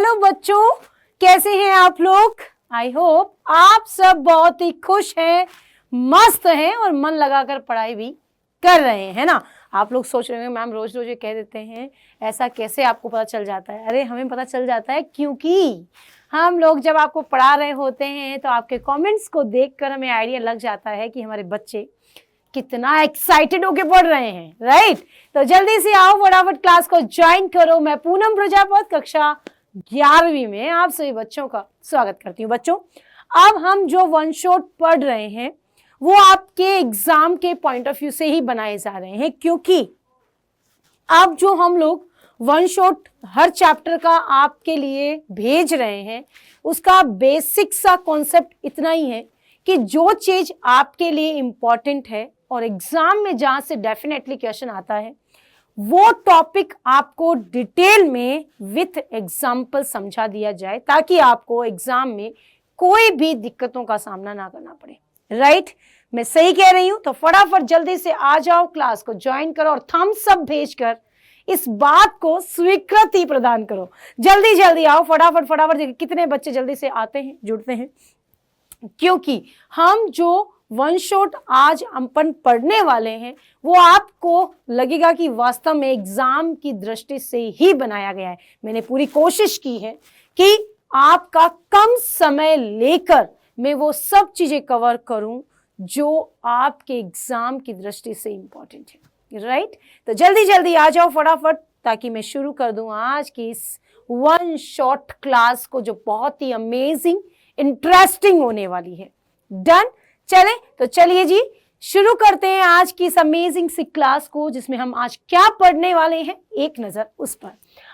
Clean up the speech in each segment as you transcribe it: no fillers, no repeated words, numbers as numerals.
Hello बच्चों, कैसे हैं आप लोग? आई होप आप सब बहुत ही खुश हैं, मस्त हैं और मन लगाकर पढ़ाई भी कर रहे हैं, है ना? आप लोग सोच रहे होंगे मैम रोज रोज ये कह देते हैं, ऐसा कैसे आपको पता चल जाता है? अरे हमें पता चल जाता है क्योंकि हम लोग जब आपको पढ़ा रहे होते हैं तो आपके कमेंट्स को देखकर हमें आइडिया लग जाता है कि हमारे बच्चे कितना एक्साइटेड होके पढ़ रहे हैं, राइट? तो जल्दी से आओ, फटाफट क्लास को ज्वाइन करो। मैं पूनम प्रजापत कक्षा 11वीं में आप सभी बच्चों का स्वागत करती हूँ। बच्चों, अब हम जो वन शॉट पढ़ रहे हैं वो आपके एग्जाम के पॉइंट ऑफ व्यू से ही बनाए जा रहे हैं, क्योंकि अब जो हम लोग वन शॉट हर चैप्टर का आपके लिए भेज रहे हैं उसका बेसिक सा कॉन्सेप्ट इतना ही है कि जो चीज आपके लिए इंपॉर्टेंट है और एग्जाम में जहां से डेफिनेटली क्वेश्चन आता है वो टॉपिक आपको डिटेल में विथ एग्जाम्पल समझा दिया जाए, ताकि आपको एग्जाम में कोई भी दिक्कतों का सामना ना करना पड़े, राइट? मैं सही कह रही हूं? तो फटाफट जल्दी से आ जाओ, क्लास को ज्वाइन करो और थम्स अप भेजकर इस बात को स्वीकृति प्रदान करो। जल्दी जल्दी आओ, फटाफट फटाफट। कितने बच्चे जल्दी से आते हैं, जुड़ते हैं? क्योंकि हम जो वन शॉट आज अपन पढ़ने वाले हैं वो आपको लगेगा कि वास्तव में एग्जाम की दृष्टि से ही बनाया गया है। मैंने पूरी कोशिश की है कि आपका कम समय लेकर मैं वो सब चीजें कवर करूं जो आपके एग्जाम की दृष्टि से इंपॉर्टेंट है, राइट? तो जल्दी जल्दी आ जाओ फटाफट, ताकि मैं शुरू कर दूं आज की इस वन शॉट क्लास को जो बहुत ही अमेजिंग इंटरेस्टिंग होने वाली है। डन? चले तो चलिए जी, शुरू करते हैं आज की इस अमेजिंग सी क्लास को, जिसमें हम आज क्या पढ़ने वाले हैं, एक नजर उस पर।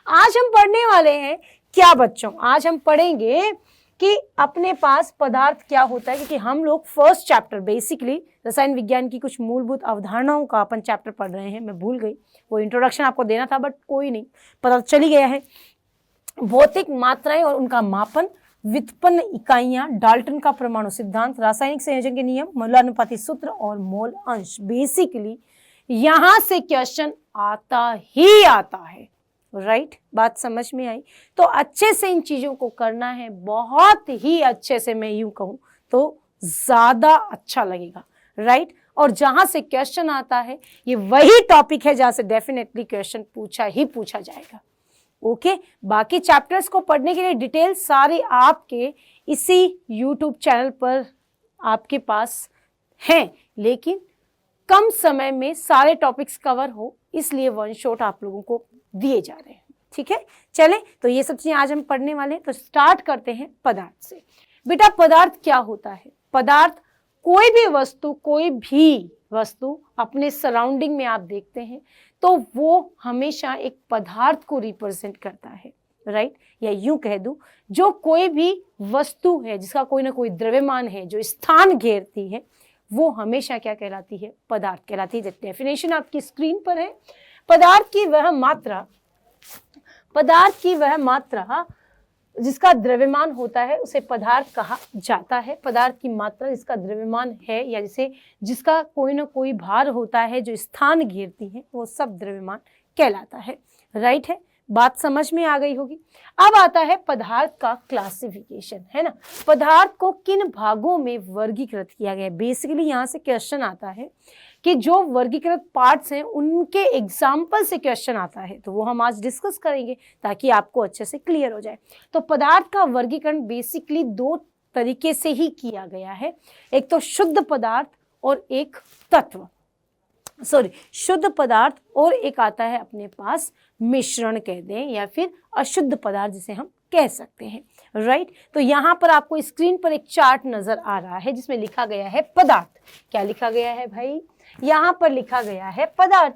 आज हम पढ़ने वाले हैं क्या बच्चों? आज हम पढ़ेंगे कि अपने पास पदार्थ क्या होता है, क्योंकि हम लोग फर्स्ट चैप्टर बेसिकली रसायन विज्ञान की कुछ मूलभूत अवधारणाओं का अपन चैप्टर पढ़ रहे हैं। मैं भूल गई, वो इंट्रोडक्शन आपको देना था, बट कोई नहीं, पता चल ही गया है। भौतिक मात्राएं और उनका मापन, व्युत्पन्न इकाइयां, डाल्टन का परमाणु सिद्धांत, रासायनिक संयोजन के नियम, मोलानुपाती सूत्र और मोल अंश। बेसिकली यहां से क्वेश्चन आता ही आता है, राइट? बात समझ में आई? तो अच्छे से इन चीजों को करना है, बहुत ही अच्छे से, मैं यूं कहूं तो ज्यादा अच्छा लगेगा, राइट? और जहां से क्वेश्चन आता है ये वही टॉपिक है जहां से डेफिनेटली क्वेश्चन पूछा ही पूछा जाएगा। ओके, बाकी चैप्टर्स को पढ़ने के लिए डिटेल सारी आपके इसी YouTube चैनल पर आपके पास हैं, लेकिन कम समय में सारे टॉपिक्स कवर हो इसलिए वन शॉट आप लोगों को दिए जा रहे हैं, ठीक है? चलें, तो ये सब चीजें आज हम पढ़ने वाले हैं। तो स्टार्ट करते हैं पदार्थ से। बेटा, पदार्थ क्या होता है? पदार्थ कोई भी वस्तु अपने सराउंडिंग में आप देखते हैं तो वो हमेशा एक पदार्थ को रिप्रेजेंट करता है, राइट? या यूं कह दूं, जो कोई भी वस्तु है जिसका कोई ना कोई द्रव्यमान है, जो स्थान घेरती है, वो हमेशा क्या कहलाती है? पदार्थ कहलाती है। डेफिनेशन आपकी स्क्रीन पर है। पदार्थ की वह मात्रा जिसका द्रव्यमान होता है उसे पदार्थ कहा जाता है। पदार्थ की मात्रा जिसका द्रव्यमान है या जिसका कोई ना कोई भार होता है, जो स्थान घेरती है, वो सब द्रव्यमान कहलाता है, राइट है? बात समझ में आ गई होगी। अब आता है पदार्थ का क्लासिफिकेशन, है ना? पदार्थ को किन भागों में वर्गीकृत किया गया है? बेसिकली यहाँ से क्वेश्चन आता है कि जो वर्गीकृत पार्ट्स हैं उनके एग्जाम्पल से क्वेश्चन आता है, तो वो हम आज डिस्कस करेंगे ताकि आपको अच्छे से क्लियर हो जाए। तो पदार्थ का वर्गीकरण बेसिकली दो तरीके से ही किया गया है, एक तो शुद्ध पदार्थ और एक तत्व, शुद्ध पदार्थ, और एक आता है अपने पास मिश्रण कह दें या फिर अशुद्ध पदार्थ जिसे हम कह सकते हैं, राइट? तो यहाँ पर आपको स्क्रीन पर एक चार्ट नजर आ रहा है जिसमें लिखा गया है पदार्थ। क्या लिखा गया है भाई? यहाँ पर लिखा गया है पदार्थ,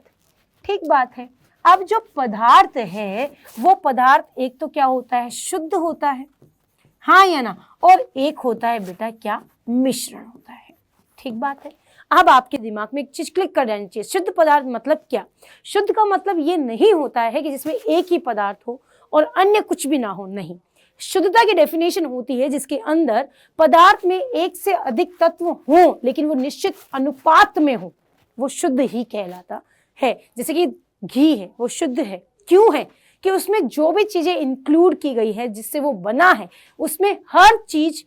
ठीक बात है। अब जो पदार्थ है वो पदार्थ एक तो क्या होता है? शुद्ध होता है, हाँ या ना? और एक होता है बेटा क्या? मिश्रण होता है, ठीक बात है। अब आपके दिमाग में एक चीज क्लिक कर जानी चाहिए, शुद्ध पदार्थ मतलब क्या? शुद्ध का मतलब ये नहीं होता है कि जिसमें एक ही पदार्थ हो और अन्य कुछ भी ना हो, नहीं। शुद्धता की डेफिनेशन होती है जिसके अंदर पदार्थ में एक से अधिक तत्व हो लेकिन वो निश्चित अनुपात में हो, वो शुद्ध ही कहलाता है। जैसे कि घी है, वो शुद्ध है, क्यों है? कि उसमें जो भी चीजें इंक्लूड की गई है जिससे वो बना है, उसमें हर चीज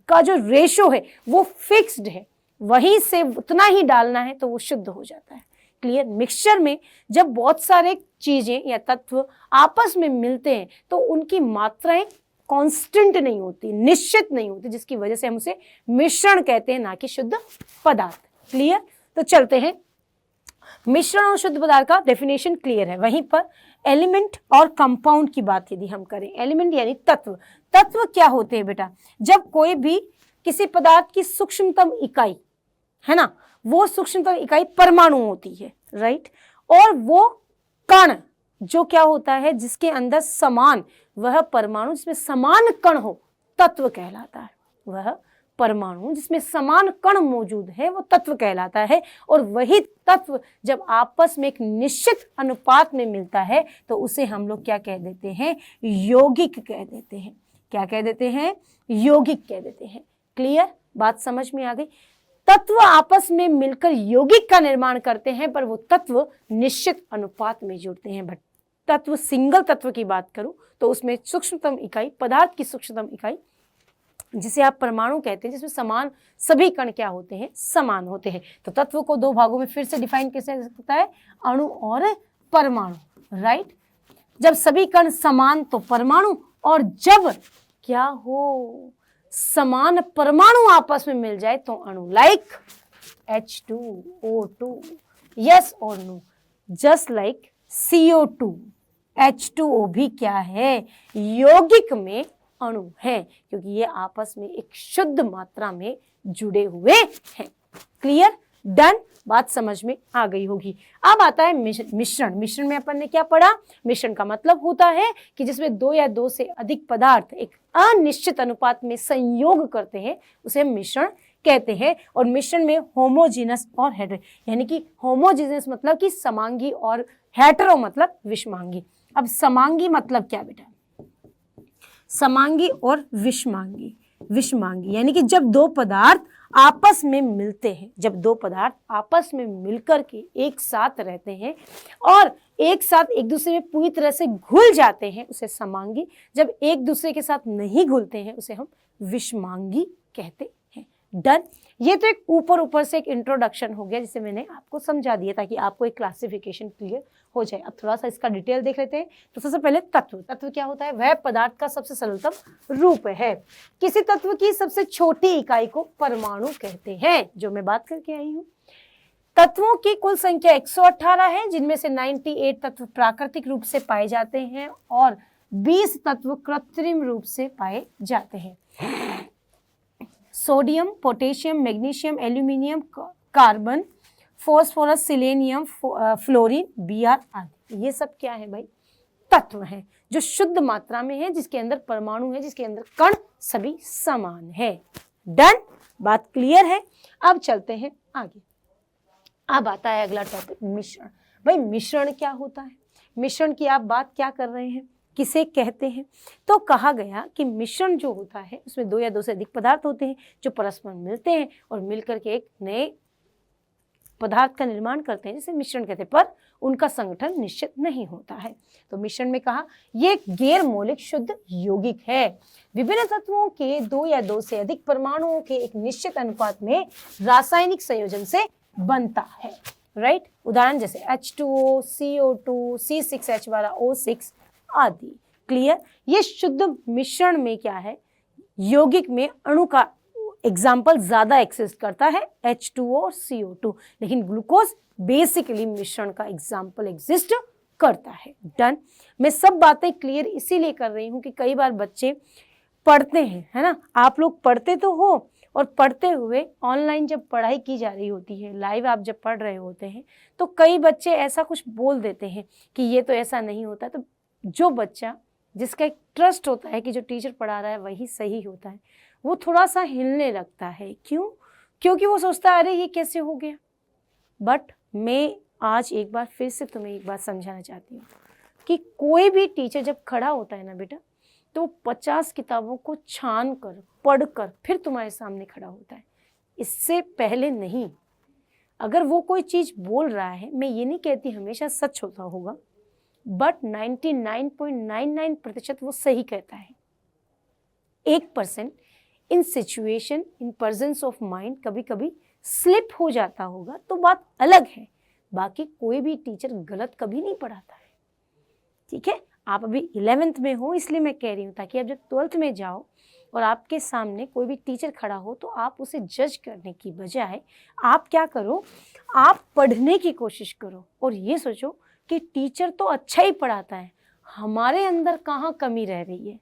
का जो रेशो है वो फिक्स्ड है, वहीं से उतना ही डालना है तो वो शुद्ध हो जाता है। क्लियर। मिक्सचर में जब बहुत सारे चीजें या तत्व आपस में मिलते हैं तो उनकी मात्राएं कांस्टेंट नहीं होती, निश्चित नहीं होती, जिसकी वजह से हम उसे मिश्रण कहते हैं, ना कि शुद्ध पदार्थ। क्लियर। तो चलते हैं, मिश्रण और शुद्ध पदार्थ का डेफिनेशन क्लियर है। वहीं पर एलिमेंट और कंपाउंड की बात यदि हम करें, एलिमेंट यानी तत्व। तत्व क्या होते हैं बेटा? जब कोई भी किसी पदार्थ की सूक्ष्मतम इकाई है ना, वो सूक्ष्मतम इकाई परमाणु होती है, राइट। और वो कण जो क्या होता है, जिसके अंदर समान, वह परमाणु जिसमें समान कण हो, तत्व कहलाता है। वह परमाणु जिसमें समान कण मौजूद है वो तत्व कहलाता है। और वही तत्व जब आपस में एक निश्चित अनुपात में मिलता है तो उसे हम लोग क्या कह देते हैं? यौगिक कह देते हैं। क्या कह देते हैं? यौगिक कह देते हैं। क्लियर। बात समझ में आ गई। तत्व आपस में मिलकर यौगिक का निर्माण करते हैं, पर वो तत्व निश्चित अनुपात में जुड़ते हैं। बट तत्व, सिंगल तत्व की बात करूं तो उसमें सूक्ष्मतम इकाई, पदार्थ की सूक्ष्मतम इकाई जिसे आप परमाणु कहते हैं, जिसमें समान सभी कण क्या होते हैं? समान होते हैं। तो तत्व को दो भागों में फिर से डिफाइन कैसे कर सकता है? अणु और परमाणु, राइट। जब सभी कण समान तो परमाणु, और जब क्या हो, समान परमाणु आपस में मिल जाए तो अणु। लाइक H2O2, यस और no. Just like CO2, H2O भी क्या है? यौगिक में अणु है, क्योंकि ये आपस में एक शुद्ध मात्रा में जुड़े हुए हैं। क्लियर। डन। बात समझ में आ गई होगी। अब आता है मिश्रण। मिश्रण में अपन ने क्या पढ़ा? मिश्रण का मतलब होता है कि जिसमें दो या दो से अधिक पदार्थ एक अनिश्चित अनुपात में संयोग करते हैं, उसे हम मिश्रण कहते हैं। और मिश्रण में होमोजीनस और हेटेरो, यानी कि होमोजीनस मतलब कि समांगी, और हेटेरो मतलब विषमांगी। अब समांगी मतलब क्या बेटा? समांगी और विषमांगी। विषमांगी यानी कि जब दो पदार्थ आपस में मिलते हैं, जब दो पदार्थ आपस में मिलकर के एक साथ रहते हैं और एक साथ एक दूसरे में पूरी तरह से घुल जाते हैं, उसे समांगी। जब एक दूसरे के साथ नहीं घुलते हैं उसे हम विषमांगी कहते हैं। डन। ये तो एक ऊपर से एक इंट्रोडक्शन हो गया जिसे मैंने आपको समझा दिया ताकि आपको एक क्लासिफिकेशन क्लियर हो जाए। अब थोड़ा सा इसका डिटेल देख लेते हैं। तो सबसे पहले तत्व। तत्व क्या होता है? वह पदार्थ का सबसे सरलतम रूप है। किसी तत्व की सबसे छोटी इकाई को परमाणु कहते हैं, जो मैं बात करके आई हूं। तत्वों की कुल संख्या 118 है, जिनमें से 98 तत्व प्राकृतिक रूप से पाए जाते हैं और 20 तत्व कृत्रिम रूप से पाए जाते हैं। Sodium, potassium, magnesium, aluminium, carbon, phosphorus, selenium, fluorine, Br आदि, ये सब क्या है भाई? तत्व हैं जो शुद्ध मात्रा में है, जिसके अंदर परमाणु है, जिसके अंदर कण सभी समान है। डन। बात क्लियर है। अब चलते हैं आगे। अब आता है अगला टॉपिक, मिश्रण। भाई मिश्रण क्या होता है? मिश्रण की आप बात क्या कर रहे हैं? किसे कहते हैं? तो कहा गया कि मिश्रण जो होता है उसमें दो या दो से अधिक पदार्थ होते हैं जो परस्पर मिलते हैं और मिलकर के एक नए पदार्थ का निर्माण करते हैं, जिसे मिश्रण कहते हैं, पर उनका संगठन निश्चित नहीं होता है। तो मिश्रण में कहा ये गैर मौलिक शुद्ध यौगिक है। विभिन्न तत्वों के दो या दो से अधिक परमाणुओं के एक निश्चित अनुपात में रासायनिक संयोजन से बनता है, राइट। उदाहरण जैसे H2O, CO2, C6H12O6 आदि। क्लियर। ये शुद्ध मिश्रण में क्या है? यौगिक में अणु का एग्जाम्पल ज्यादा एक्सिस्ट करता है, H2O और CO2, लेकिन ग्लूकोज बेसिकली मिश्रण का एग्जाम्पल एग्जिस्ट करता है। डन। मैं सब बातें क्लियर इसीलिए कर रही हूं कि कई बार बच्चे पढ़ते हैं, है ना, आप लोग पढ़ते तो हो, और पढ़ते हुए ऑनलाइन जब पढ़ाई की जा रही होती है, लाइव आप जब पढ़ रहे होते हैं, तो कई बच्चे ऐसा कुछ बोल देते हैं कि ये तो ऐसा नहीं होता। तो जो बच्चा जिसका एक ट्रस्ट होता है कि जो टीचर पढ़ा रहा है वही सही होता है, वो थोड़ा सा हिलने लगता है। क्यों? क्योंकि वो सोचता है अरे ये कैसे हो गया। बट मैं आज एक बार फिर से तुम्हें एक बात समझाना चाहती हूँ कि कोई भी टीचर जब खड़ा होता है ना बेटा, तो 50 किताबों को छान कर पढ़ कर फिर तुम्हारे सामने खड़ा होता है, इससे पहले नहीं। अगर वो कोई चीज़ बोल रहा है, मैं ये नहीं कहती हमेशा सच होता होगा, बट 99.99% वो सही कहता है। 1% in situation, in presence of mind कभी कभी स्लिप हो जाता होगा तो बात अलग है, बाकी कोई भी टीचर गलत कभी नहीं पढ़ाता है। ठीक है, आप अभी 11th में हो इसलिए मैं कह रही हूँ, ताकि आप जब 12th में जाओ और आपके सामने कोई भी टीचर खड़ा हो तो आप उसे जज करने की बजाय आप क्या करो, आप पढ़ने की कोशिश करो और ये सोचो कि टीचर तो अच्छा ही पढ़ाता है, हमारे अंदर कहाँ कमी रह रही है,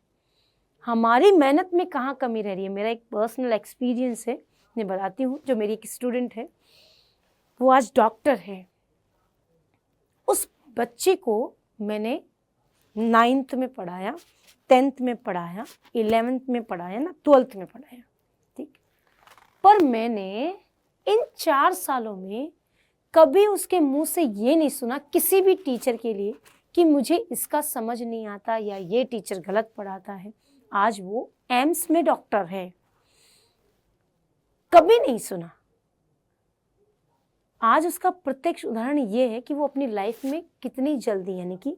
हमारी मेहनत में कहाँ कमी रह रही है। मेरा एक पर्सनल एक्सपीरियंस है, मैं बताती हूँ। जो मेरी एक स्टूडेंट है वो आज डॉक्टर है, उस बच्चे को मैंने 9th में पढ़ाया, 10th में पढ़ाया, 11th में पढ़ाया ना, 12th में पढ़ाया, ठीक। पर मैंने इन 4 सालों में कभी उसके मुंह से ये नहीं सुना किसी भी टीचर के लिए कि मुझे इसका समझ नहीं आता या ये टीचर गलत पढ़ाता है। आज वो एम्स में डॉक्टर है, कभी नहीं सुना। आज उसका प्रत्यक्ष उदाहरण ये है कि वो अपनी लाइफ में कितनी जल्दी, यानी कि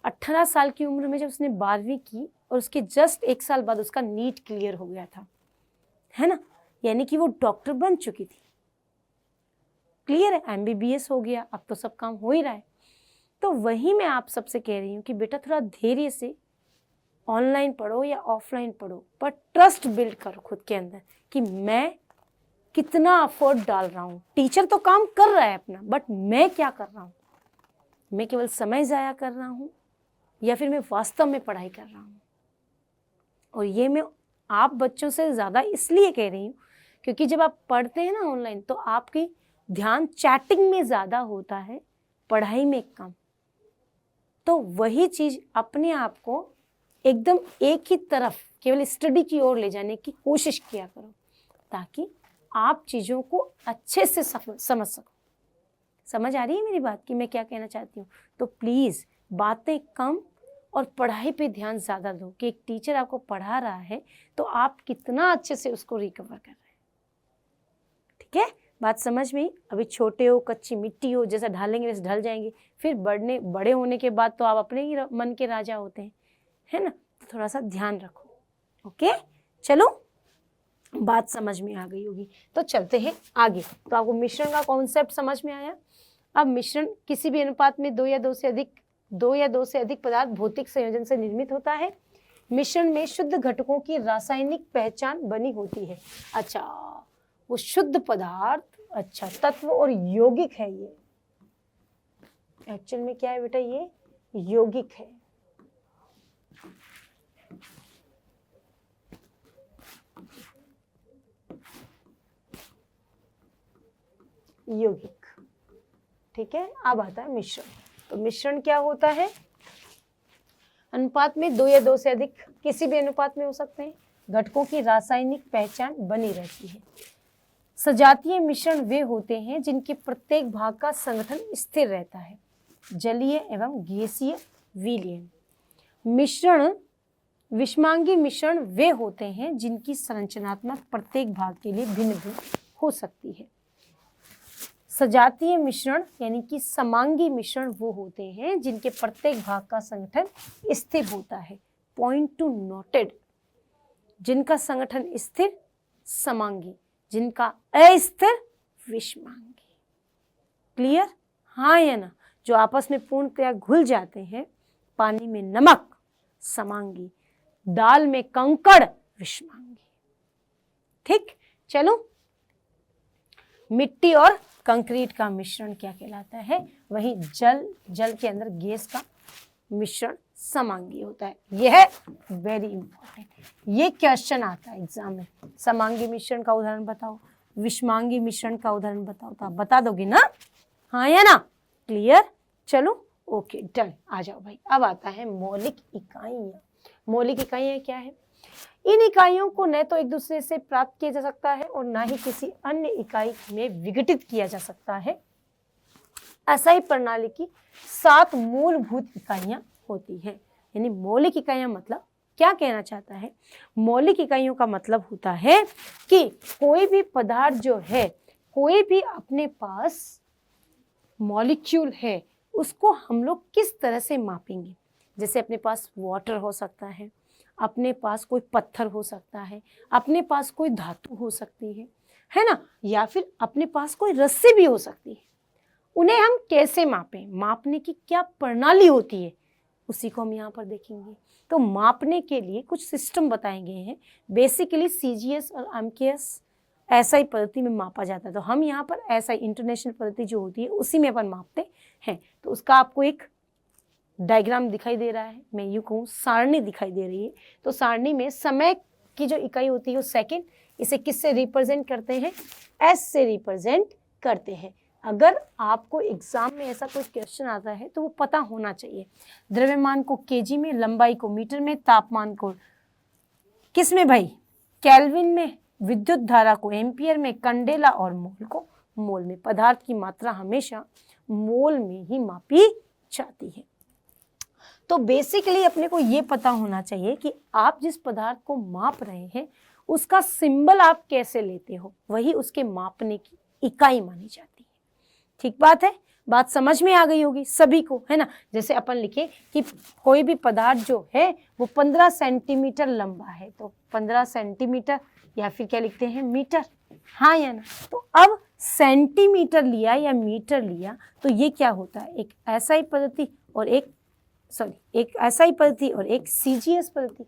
18 साल की उम्र में जब उसने 12वीं की और उसके जस्ट 1 साल बाद उसका नीट क्लियर हो गया था, है ना, यानी कि वो डॉक्टर बन चुकी थी। क्लियर है, MBBS हो गया, अब तो सब काम हो ही रहा है। तो वही मैं आप सबसे कह रही हूँ कि बेटा थोड़ा धैर्य से ऑनलाइन पढ़ो या ऑफलाइन पढ़ो, पर ट्रस्ट बिल्ड करो खुद के अंदर कि मैं कितना एफर्ट डाल रहा हूँ। टीचर तो काम कर रहा है अपना, बट मैं क्या कर रहा हूँ, मैं केवल समय ज़ाया कर रहा हूँ या फिर मैं वास्तव में पढ़ाई कर रहा हूँ। और ये मैं आप बच्चों से ज़्यादा इसलिए कह रही हूँ क्योंकि जब आप पढ़ते हैं ना ऑनलाइन तो आपकी ध्यान चैटिंग में ज़्यादा होता है, पढ़ाई में कम। तो वही चीज़ अपने आप को एकदम एक ही तरफ केवल स्टडी की ओर ले जाने की कोशिश किया करो, ताकि आप चीज़ों को अच्छे से समझ सको। समझ आ रही है मेरी बात कि मैं क्या कहना चाहती हूँ? तो प्लीज़ बातें कम और पढ़ाई पे ध्यान ज़्यादा दो कि एक टीचर आपको पढ़ा रहा है तो आप कितना अच्छे से उसको रिकवर कर रहे हैं। ठीक है, बात समझ में? अभी छोटे हो, कच्ची मिट्टी हो, जैसा ढालेंगे वैसे ढल जाएंगे, फिर बड़े होने के बाद तो आप अपने ही मन के राजा होते हैं, है ना। तो थोड़ा सा ध्यान रखो। ओके, चलो बात समझ में आ गई होगी, तो चलते हैं आगे। तो आपको मिश्रण का कॉन्सेप्ट समझ में आया। अब मिश्रण किसी भी अनुपात में दो या दो से अधिक पदार्थ भौतिक संयोजन से निर्मित होता है। मिश्रण में शुद्ध घटकों की रासायनिक पहचान बनी होती है। अच्छा, वो शुद्ध पदार्थ, अच्छा तत्व और यौगिक है। ये एक्चुअल में क्या है बेटा? ये यौगिक है। यौगिक, ठीक है। अब आता है मिश्रण। तो मिश्रण क्या होता है? अनुपात में दो या दो से अधिक, किसी भी अनुपात में हो सकते हैं, घटकों की रासायनिक पहचान बनी रहती है। सजातीय मिश्रण वे होते हैं जिनके प्रत्येक भाग का संगठन स्थिर रहता है। जलीय एवं गैसीय विलयन मिश्रण। विषमांगी मिश्रण वे होते हैं जिनकी संरचनात्मक प्रत्येक भाग के लिए भिन्न भिन्न हो सकती है। सजातीय मिश्रण यानी कि समांगी मिश्रण वो होते हैं जिनके प्रत्येक भाग का संगठन स्थिर होता है। पॉइंट टू नोटेड, जिनका संगठन स्थिर समांगी, जिनका अस्थिर विषमांगी। क्लियर? हाँ या ना? जो आपस में पूर्णतया घुल जाते हैं, पानी में नमक समांगी, दाल में कंकड़ विषमांगी। ठीक, चलो मिट्टी और कंक्रीट का मिश्रण क्या कहलाता है? वही जल के अंदर गैस का मिश्रण समांगी होता है। यह वेरी इंपॉर्टेंट, ये क्वेश्चन आता है एग्जाम में। समांगी मिश्रण का उदाहरण बताओ, विषमांगी मिश्रण का उदाहरण बताओ, तो आप बता दोगे ना? हाँ या ना? क्लियर? चलो ओके डन। आ जाओ भाई। अब आता है मौलिक इकाइयां। मौलिक इकाइयां क्या है? इन इकाइयों को न तो एक दूसरे से प्राप्त किया जा सकता है और ना ही किसी अन्य इकाई में विघटित किया जा सकता है। असाई प्रणाली की 7 मूलभूत इकाइयां होती हैं। यानी मौलिक इकाइयां मतलब क्या कहना चाहता है? मौलिक इकाइयों का मतलब होता है कि कोई भी पदार्थ जो है, कोई भी अपने पास मॉलिक्यूल है, उसको हम लोग किस तरह से मापेंगे। जैसे अपने पास वाटर हो सकता है, अपने पास कोई पत्थर हो सकता है, अपने पास कोई धातु हो सकती है ना, या फिर अपने पास कोई रस्सी भी हो सकती है। उन्हें हम कैसे मापें, मापने की क्या प्रणाली होती है, उसी को हम यहाँ पर देखेंगे। तो मापने के लिए कुछ सिस्टम बताए गए हैं। बेसिकली सीजीएस और एमकेएस एसआई पद्धति में मापा जाता है। तो हम यहाँ पर एसआई इंटरनेशनल पद्धति जो होती है उसी में अपन मापते हैं। तो उसका आपको एक डायग्राम दिखाई दे रहा है, मैं यूँ कहूँ सारणी दिखाई दे रही है। तो सारणी में समय की जो इकाई होती है वो सेकेंड, इसे किससे रिप्रेजेंट करते हैं, एस से रिप्रेजेंट करते हैं। अगर आपको एग्जाम में ऐसा कोई क्वेश्चन आता है तो वो पता होना चाहिए। द्रव्यमान को केजी में, लंबाई को मीटर में, तापमान को किस में भाई, केल्विन में, विद्युत धारा को एम्पियर में, कंडेला और मोल को मोल में। पदार्थ की मात्रा हमेशा मोल में ही मापी जाती है। तो बेसिकली अपने को ये पता होना चाहिए कि आप जिस पदार्थ को माप रहे हैं उसका सिंबल आप कैसे लेते हो, वही उसके मापने की इकाई मानी जाती है। ठीक बात है, बात समझ में आ गई होगी सभी को, है ना। जैसे अपन लिखे कि कोई भी पदार्थ जो है वो 15 सेंटीमीटर लंबा है, तो 15 सेंटीमीटर या फिर क्या लिखते हैं, मीटर, हाँ या ना। तो अब सेंटीमीटर लिया या मीटर लिया तो ये क्या होता है, एक एसआई पद्धति और एक एसआई पद्धति और एक सीजीएस पद्धति।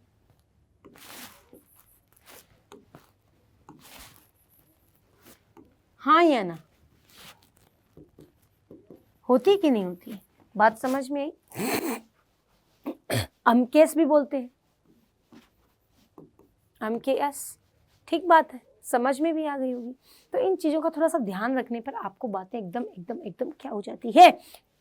हाँ या ना, होती कि नहीं होती, बात समझ में आई। अमकेस भी बोलते हैं, अमकेएस, ठीक बात है, समझ में भी आ गई होगी। तो इन चीजों का थोड़ा सा ध्यान रखने पर आपको बातें एकदम क्या हो जाती है,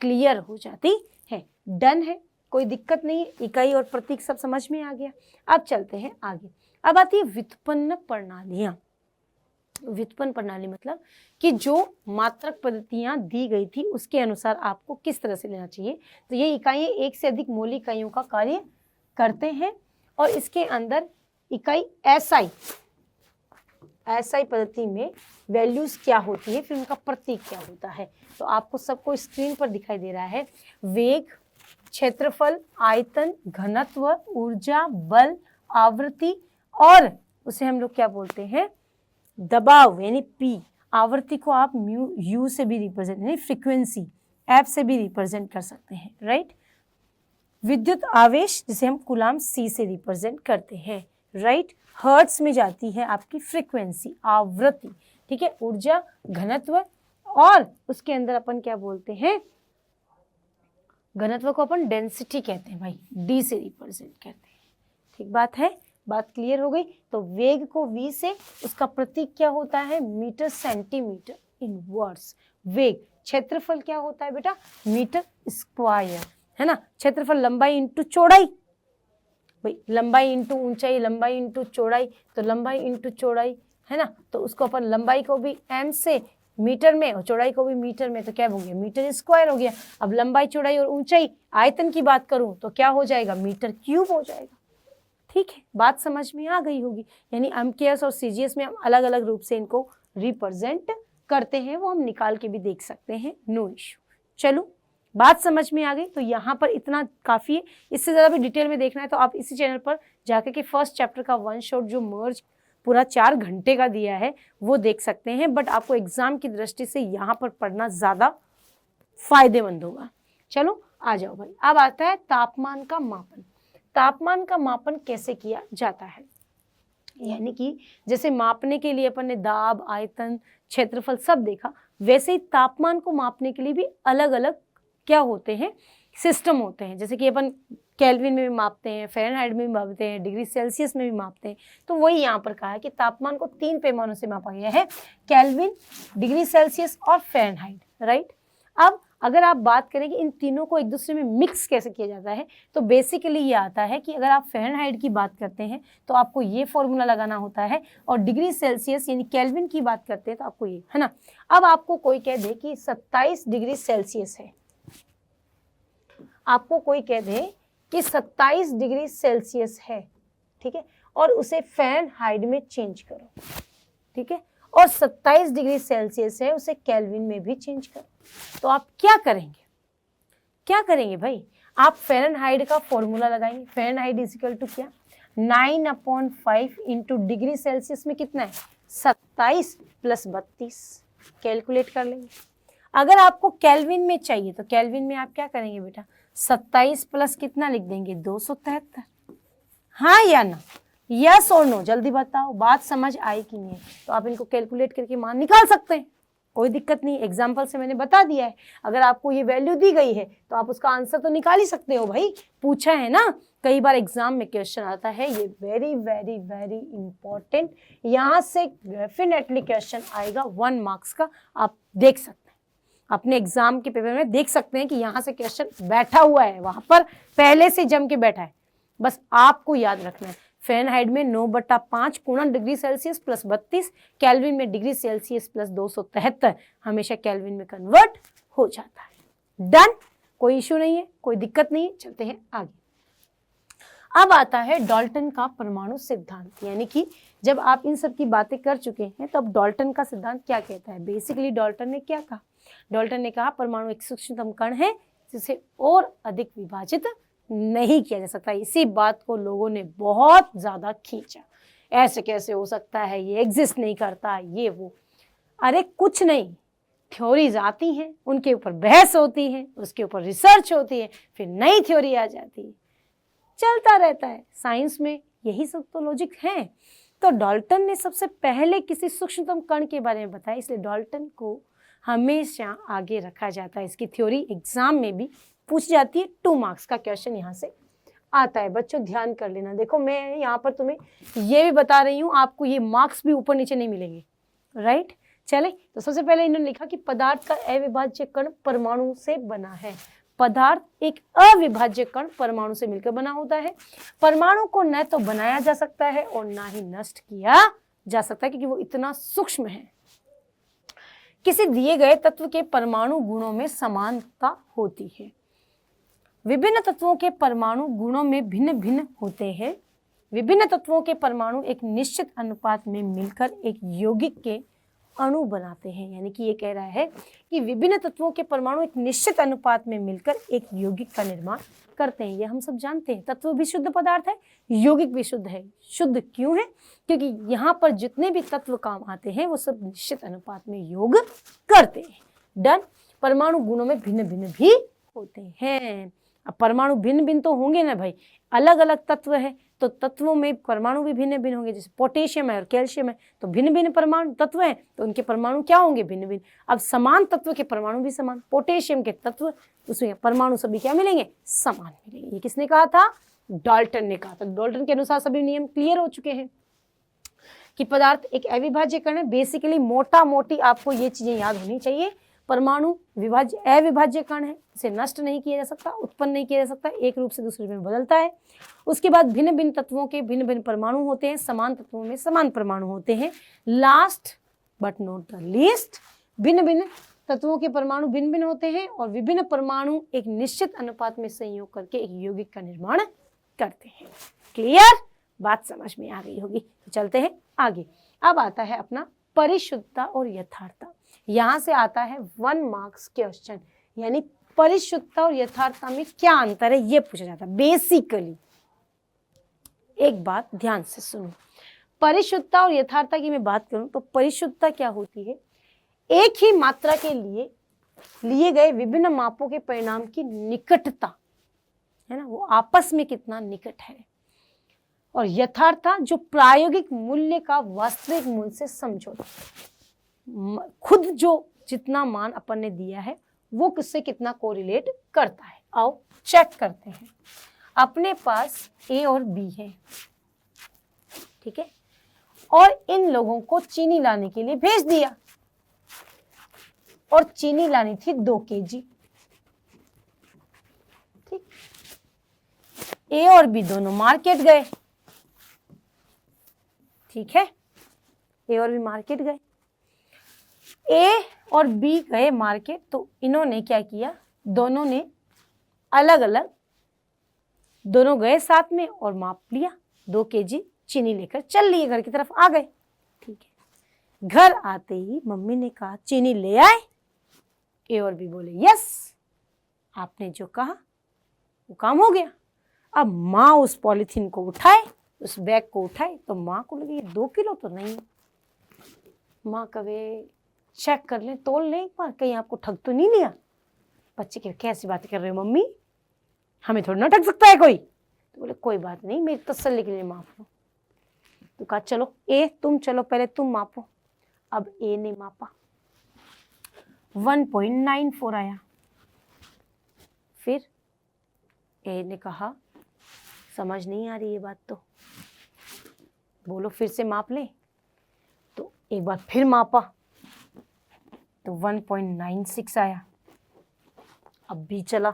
क्लियर हो जाती है। डन है, कोई दिक्कत नहीं, इकाई और प्रतीक सब समझ में आ गया। अब चलते हैं आगे। अब आती है व्युत्पन्न प्रणालियां। व्युत्पन्न प्रणाली मतलब कि जो मात्रक पद्धतियां दी गई थी उसके अनुसार आपको किस तरह से लेना चाहिए। तो ये इकाइयां एक से अधिक मौलिक इकाइयों का कार्य करते हैं और इसके अंदर इकाई एसआई पद्धति में वैल्यूज क्या होती है, फिर उनका प्रतीक क्या होता है। तो आपको सबको स्क्रीन पर दिखाई दे रहा है। वेग, क्षेत्रफल, आयतन, घनत्व, ऊर्जा, बल, आवृत्ति और उसे हम लोग क्या बोलते हैं, दबाव यानी पी। आवृत्ति को आप म्यू यू से भी रिप्रेजेंट यानी फ्रीक्वेंसी एफ से भी रिप्रेजेंट कर सकते हैं, राइट। विद्युत आवेश जिसे हम कूलाम सी से रिप्रेजेंट करते हैं, राइट। हर्ट्ज में जाती है आपकी फ्रीक्वेंसी, आवृत्ति, ठीक है। ऊर्जा, घनत्व और उसके अंदर अपन क्या बोलते हैं, घनत्व को अपन डेंसिटी कहते हैं भाई, डी से रिप्रेजेंट करते हैं। ठीक बात है, बात क्लियर हो गई। तो वेग को v से, उसका प्रतीक क्या होता है, मीटर सेंटीमीटर इनवर्स वेग। क्षेत्रफल क्या होता है बेटा, मीटर स्क्वायर, है ना। क्षेत्रफल लंबाई इंटू चौड़ाई, भाई लंबाई इंटू ऊंचाई, लंबाई इंटू चौड़ाई, तो लंबाई इंटू चौड़ाई, है ना। तो उसको अपन लंबाई को भी m से मीटर में और चौड़ाई को भी मीटर में, तो क्या हो गया, मीटर स्क्वायर हो गया। अब लंबाई, चौड़ाई और ऊंचाई, आयतन की बात करूं तो क्या हो जाएगा, मीटर क्यूब हो जाएगा। ठीक है, बात समझ में आ गई होगी। यानी एमकेएस और सीजीएस में हम अलग अलग रूप से इनको रिप्रेजेंट करते हैं, वो हम निकाल के भी देख सकते हैं, नो इश्यू। चलो बात समझ में आ गई। तो यहाँ पर इतना काफ़ी है, इससे ज़्यादा भी डिटेल में देखना है तो आप इसी चैनल पर जाकर के फर्स्ट चैप्टर का वन शॉट जो मर्ज पूरा 4 घंटे का दिया है वो देख सकते हैं। बट आपको एग्जाम की दृष्टि से यहाँ पर पढ़ना ज़्यादा फायदेमंद होगा। चलो आ जाओ भाई। अब आता है तापमान का मापन। तापमान का मापन कैसे किया जाता है, यानी कि जैसे मापने के लिए अपन ने दाब, आयतन, क्षेत्रफल सब देखा, वैसे ही तापमान को मापने के लिए भी अलग अलग क्या होते हैं, सिस्टम होते हैं। जैसे कि अपन केल्विन में भी मापते हैं, फ़ारेनहाइट में भी मापते हैं, डिग्री सेल्सियस में भी मापते हैं। तो वही यहाँ पर कहा है कि तापमान को 3 पैमानों से मापा गया है, केल्विन, डिग्री सेल्सियस और फ़ारेनहाइट, राइट। अब अगर आप बात करें कि इन तीनों को एक दूसरे में मिक्स कैसे किया जाता है, तो बेसिकली ये आता है कि अगर आप फ़ारेनहाइट की बात करते हैं तो आपको ये फॉर्मूला लगाना होता है, और डिग्री सेल्सियस यानी केल्विन की बात करते हैं तो आपको ये, है ना। अब आपको कोई कह दे कि 27 डिग्री सेल्सियस है, आपको कोई कह दे कि 27 डिग्री सेल्सियस है, ठीक है, और उसे फ़ारेनहाइट में चेंज करो, ठीक है, और 27 डिग्री सेल्सियस है उसे केल्विन में भी चेंज करो। तो आप क्या करेंगे, क्या करेंगे भाई, आप फ़ारेनहाइट का फॉर्मूला लगाएंगे। फ़ारेनहाइट इज इक्वल टू क्या, 9/5 इंटू डिग्री सेल्सियस में कितना है, 27 + 32, कैलकुलेट कर लेंगे। अगर आपको केल्विन में चाहिए तो केल्विन में आप क्या करेंगे बेटा, 27 प्लस कितना लिख देंगे, 273। हाँ या ना, यस और नो, जल्दी बताओ, बात समझ आई कि नहीं। तो आप इनको कैलकुलेट करके मान निकाल सकते हैं, कोई दिक्कत नहीं। एग्जाम्पल से मैंने बता दिया है, अगर आपको ये वैल्यू दी गई है तो आप उसका आंसर तो निकाल ही सकते हो भाई, पूछा है ना, कई बार एग्जाम में क्वेश्चन आता है, ये वेरी वेरी वेरी इंपॉर्टेंट, यहाँ से डेफिनेटली क्वेश्चन आएगा 1 मार्क्स का, आप देख सकते हैं अपने एग्जाम के पेपर में, देख सकते हैं कि यहाँ से क्वेश्चन बैठा हुआ है, वहां पर पहले से जम के बैठा है, बस आपको याद रखना है। फ़ारेनहाइट में 9/5 गुणन डिग्री सेल्सियस प्लस 32, केल्विन में डिग्री सेल्सियस प्लस 273, हमेशा केल्विन में कन्वर्ट हो जाता है। डन, कोई इशू नहीं है, कोई दिक्कत नहीं है, चलते हैं आगे। अब आता है डाल्टन का परमाणु सिद्धांत, यानी कि जब आप इन सब की बातें कर चुके हैं तो अब डाल्टन का सिद्धांत क्या कहता है। बेसिकली डाल्टन ने क्या कहा, डाल्टन ने कहा परमाणु एक सूक्ष्मतम कण है जिसे और अधिक विभाजित नहीं किया जा सकता। इसी बात को लोगों ने बहुत ज्यादा खींचा, ऐसे कैसे हो सकता है, ये एग्जिस्ट नहीं करता, ये वो। अरे कुछ नहीं, थ्योरीज आती हैं, उनके ऊपर बहस होती है, उसके ऊपर रिसर्च होती है, फिर नई थ्योरी आ जाती है, चलता रहता है। साइंस में यही सब तो लॉजिक है। तो डाल्टन ने सबसे पहले किसी सूक्ष्मतम कण के बारे में बताया, इसलिए डाल्टन को हमेशा आगे रखा जाता है। इसकी थ्योरी एग्जाम में भी पूछ जाती है, 2 मार्क्स का क्वेश्चन यहाँ से आता है। बच्चों ध्यान कर लेना, देखो मैं यहाँ पर तुम्हें ये भी बता रही हूँ, आपको ये मार्क्स भी ऊपर नीचे नहीं मिलेंगे, राइट। चले, तो सबसे पहले इन्होंने लिखा कि पदार्थ का अविभाज्य कण परमाणु से बना है। पदार्थ एक अविभाज्य कण परमाणु से मिलकर बना होता है। परमाणु को न तो बनाया जा सकता है और ना ही नष्ट किया जा सकता है, क्योंकि वो इतना सूक्ष्म है। किसी दिए गए तत्व के परमाणु गुणों में समानता होती है। विभिन्न तत्वों के परमाणु गुणों में भिन्न भिन्न होते हैं। विभिन्न तत्वों के परमाणु एक निश्चित अनुपात में मिलकर एक यौगिक के अणु बनाते हैं। यानी कि ये कह रहा है कि विभिन्न तत्वों के परमाणु एक निश्चित अनुपात में मिलकर एक यौगिक का निर्माण करते हैं। ये हम सब जानते हैं, तत्व भी शुद्ध पदार्थ है, यौगिक भी शुद्ध है। शुद्ध क्यों है, क्योंकि यहाँ पर जितने भी तत्व काम आते हैं वो सब निश्चित अनुपात में योग करते हैं। डन। परमाणु गुणों में भिन्न भिन्न भी होते हैं। अब परमाणु भिन्न भिन्न तो होंगे ना भाई, अलग अलग तत्व है तो तत्वों में परमाणु भी भिन्न भिन्न होंगे। जैसे पोटेशियम है और कैल्शियम है तो भिन्न भिन्न परमाणु तत्व हैं, तो उनके परमाणु क्या होंगे, भिन्न भिन्न। अब समान तत्व के परमाणु भी समान, पोटेशियम के तत्व उसमें परमाणु सभी क्या मिलेंगे, समान मिलेंगे। ये किसने कहा था, डाल्टन ने कहा था। डाल्टन के अनुसार सभी नियम क्लियर हो चुके हैं कि पदार्थ एक अविभाज्य कण है। बेसिकली मोटा मोटी आपको ये चीजें याद होनी चाहिए। परमाणु अविभाज्य कण है, इसे नष्ट नहीं किया जा सकता, उत्पन्न नहीं किया जा सकता, एक रूप से दूसरे में बदलता है। उसके बाद भिन्न भिन्न तत्वों के भिन्न भिन्न परमाणु होते हैं, समान तत्वों में समान परमाणु होते हैं। Last but not the least, भिन्न भिन्न तत्वों के परमाणु भिन्न भिन्न होते हैं और विभिन्न परमाणु एक निश्चित अनुपात में संयोग करके एक यौगिक का निर्माण करते हैं। क्लियर, बात समझ में आ गई होगी। तो चलते हैं आगे। अब आता है अपना परिशुद्धता और यथार्थता। यहां से आता है 1 मार्क्स क्वेश्चन, यानी परिशुद्धता और यथार्थता में क्या अंतर है ये पूछा जाता है। बेसिकली एक बात ध्यान से सुनो, परिशुद्धता और यथार्थता की मैं बात करूं तो परिशुद्धता क्या होती है, एक ही मात्रा के लिए गए विभिन्न मापों के परिणाम की निकटता है ना, वो आपस में कितना निकट है। और यथार्थता जो प्रायोगिक मूल्य का वास्तविक मूल्य से समझौता, खुद जो जितना मान अपन ने दिया है वो किससे कितना कोरिलेट करता है। आओ चेक करते हैं। अपने पास ए और बी है, ठीक है, और इन लोगों को चीनी लाने के लिए भेज दिया और चीनी लानी थी 2 kg, ठीक। ए और बी दोनों मार्केट गए, ठीक है, ए और बी मार्केट गए। ए और बी गए मार्केट, तो इन्होंने क्या किया, दोनों ने अलग अलग, दोनों गए साथ में और माप लिया, 2 kg चीनी लेकर चल लिए, घर की तरफ आ गए, ठीक है। घर आते ही मम्मी ने कहा चीनी ले आए, ए और बी बोले यस। आपने जो कहा वो काम हो गया। अब माँ उस पॉलीथीन को उठाए, उस बैग को उठाए, तो माँ को लगे 2 किलो तो नहीं है। माँ कहे चेक कर लें, तोल लें एक बार, कहीं आपको ठग तो नहीं लिया। बच्चे कहे कैसी बातें कर रहे हो मम्मी, हमें थोड़ा ना ठग सकता है कोई। तो बोले कोई बात नहीं, मेरी तसल्ली के लिए माप लो। तो कहा चलो ए तुम चलो, पहले तुम मापो। अब ए ने मापा, 1.94 आया। फिर ए ने कहा समझ नहीं आ रही ये बात, तो बोलो फिर से माप लें। तो एक बार फिर मापा तो 1.96 आया। अब बी चला,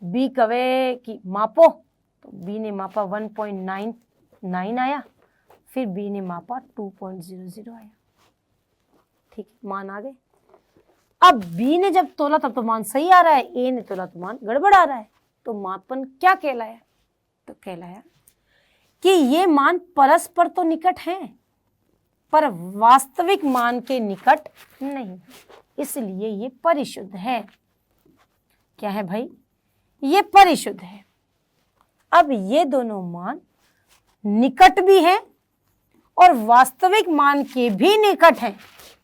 बी कहे कि मापो, तो बी ने मापा 1.99 आया। फिर बी ने मापा 2.00 आया। ठीक, मान आ गए। अब बी ने जब तोला तब तो मान सही आ रहा है, ए ने तोला तो मान गड़बड़ आ रहा है। तो मापन क्या कहलाया? तो कहलाया कि ये मान परस्पर तो निकट हैं, पर वास्तविक मान के निकट नहीं, इसलिए ये परिशुद्ध है। क्या है भाई? ये परिशुद्ध है। अब ये दोनों मान निकट भी हैं और वास्तविक मान के भी निकट हैं,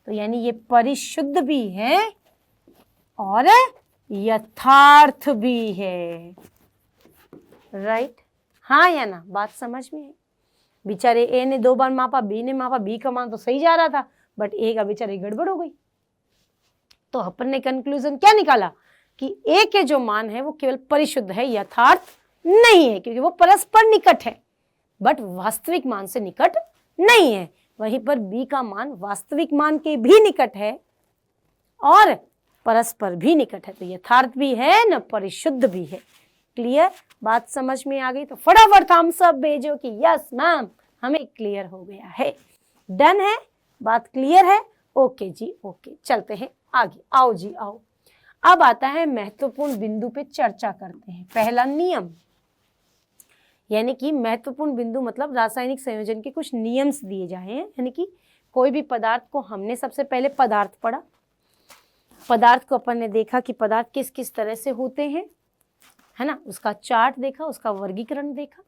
तो यानी ये परिशुद्ध भी है और यथार्थ भी है। राइट? हाँ या ना? बात समझ में है? बेचारे ए ने 2 बार मापा, बी ने मापा, बी का मान तो सही जा रहा था, बट ए का बेचारे गड़बड़ हो गई। तो अपन ने कंक्लूजन क्या निकाला कि ए के जो मान है वो केवल परिशुद्ध है, यथार्थ नहीं है, क्योंकि वो परस्पर निकट है बट वास्तविक मान से निकट नहीं है। वहीं पर बी का मान वास्तविक मान के भी निकट है और परस्पर भी निकट है, तो यथार्थ भी है न परिशुद्ध भी है। क्लियर? बात समझ में आ गई? तो फटाफट हम सब भेजो कि यस मैम हमें क्लियर हो गया है। डन है? बात क्लियर है? ओके जी ओके, चलते हैं आगे। आओ जी आओ। अब आता है महत्वपूर्ण बिंदु पे चर्चा करते हैं। पहला नियम, यानी कि महत्वपूर्ण बिंदु मतलब रासायनिक संयोजन के कुछ नियम्स दिए जाए हैं। यानी कि कोई भी पदार्थ को हमने सबसे पहले पदार्थ पढ़ा, पदार्थ को अपन ने देखा कि पदार्थ किस किस तरह से होते हैं, है ना, उसका चार्ट देखा, उसका वर्गीकरण देखा।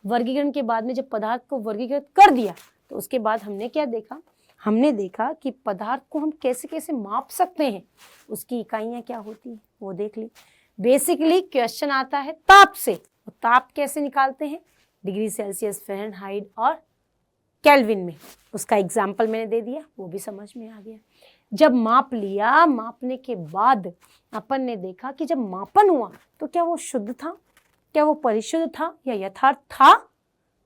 वर्गीकरण के बाद में जब पदार्थ को वर्गीकृत कर दिया तो उसके बाद हमने क्या देखा? हमने देखा कि पदार्थ को हम कैसे कैसे माप सकते हैं, उसकी इकाइयाँ क्या होती हैं वो देख ली। बेसिकली क्वेश्चन आता है ताप से, तो ताप कैसे निकालते हैं? डिग्री सेल्सियस, फ़ारेनहाइट और केल्विन में। उसका एग्जाम्पल मैंने दे दिया, वो भी समझ में आ गया। जब माप लिया, मापने के बाद अपन ने देखा कि जब मापन हुआ तो क्या वो शुद्ध था, क्या वो परिशुद्ध था या यथार्थ था,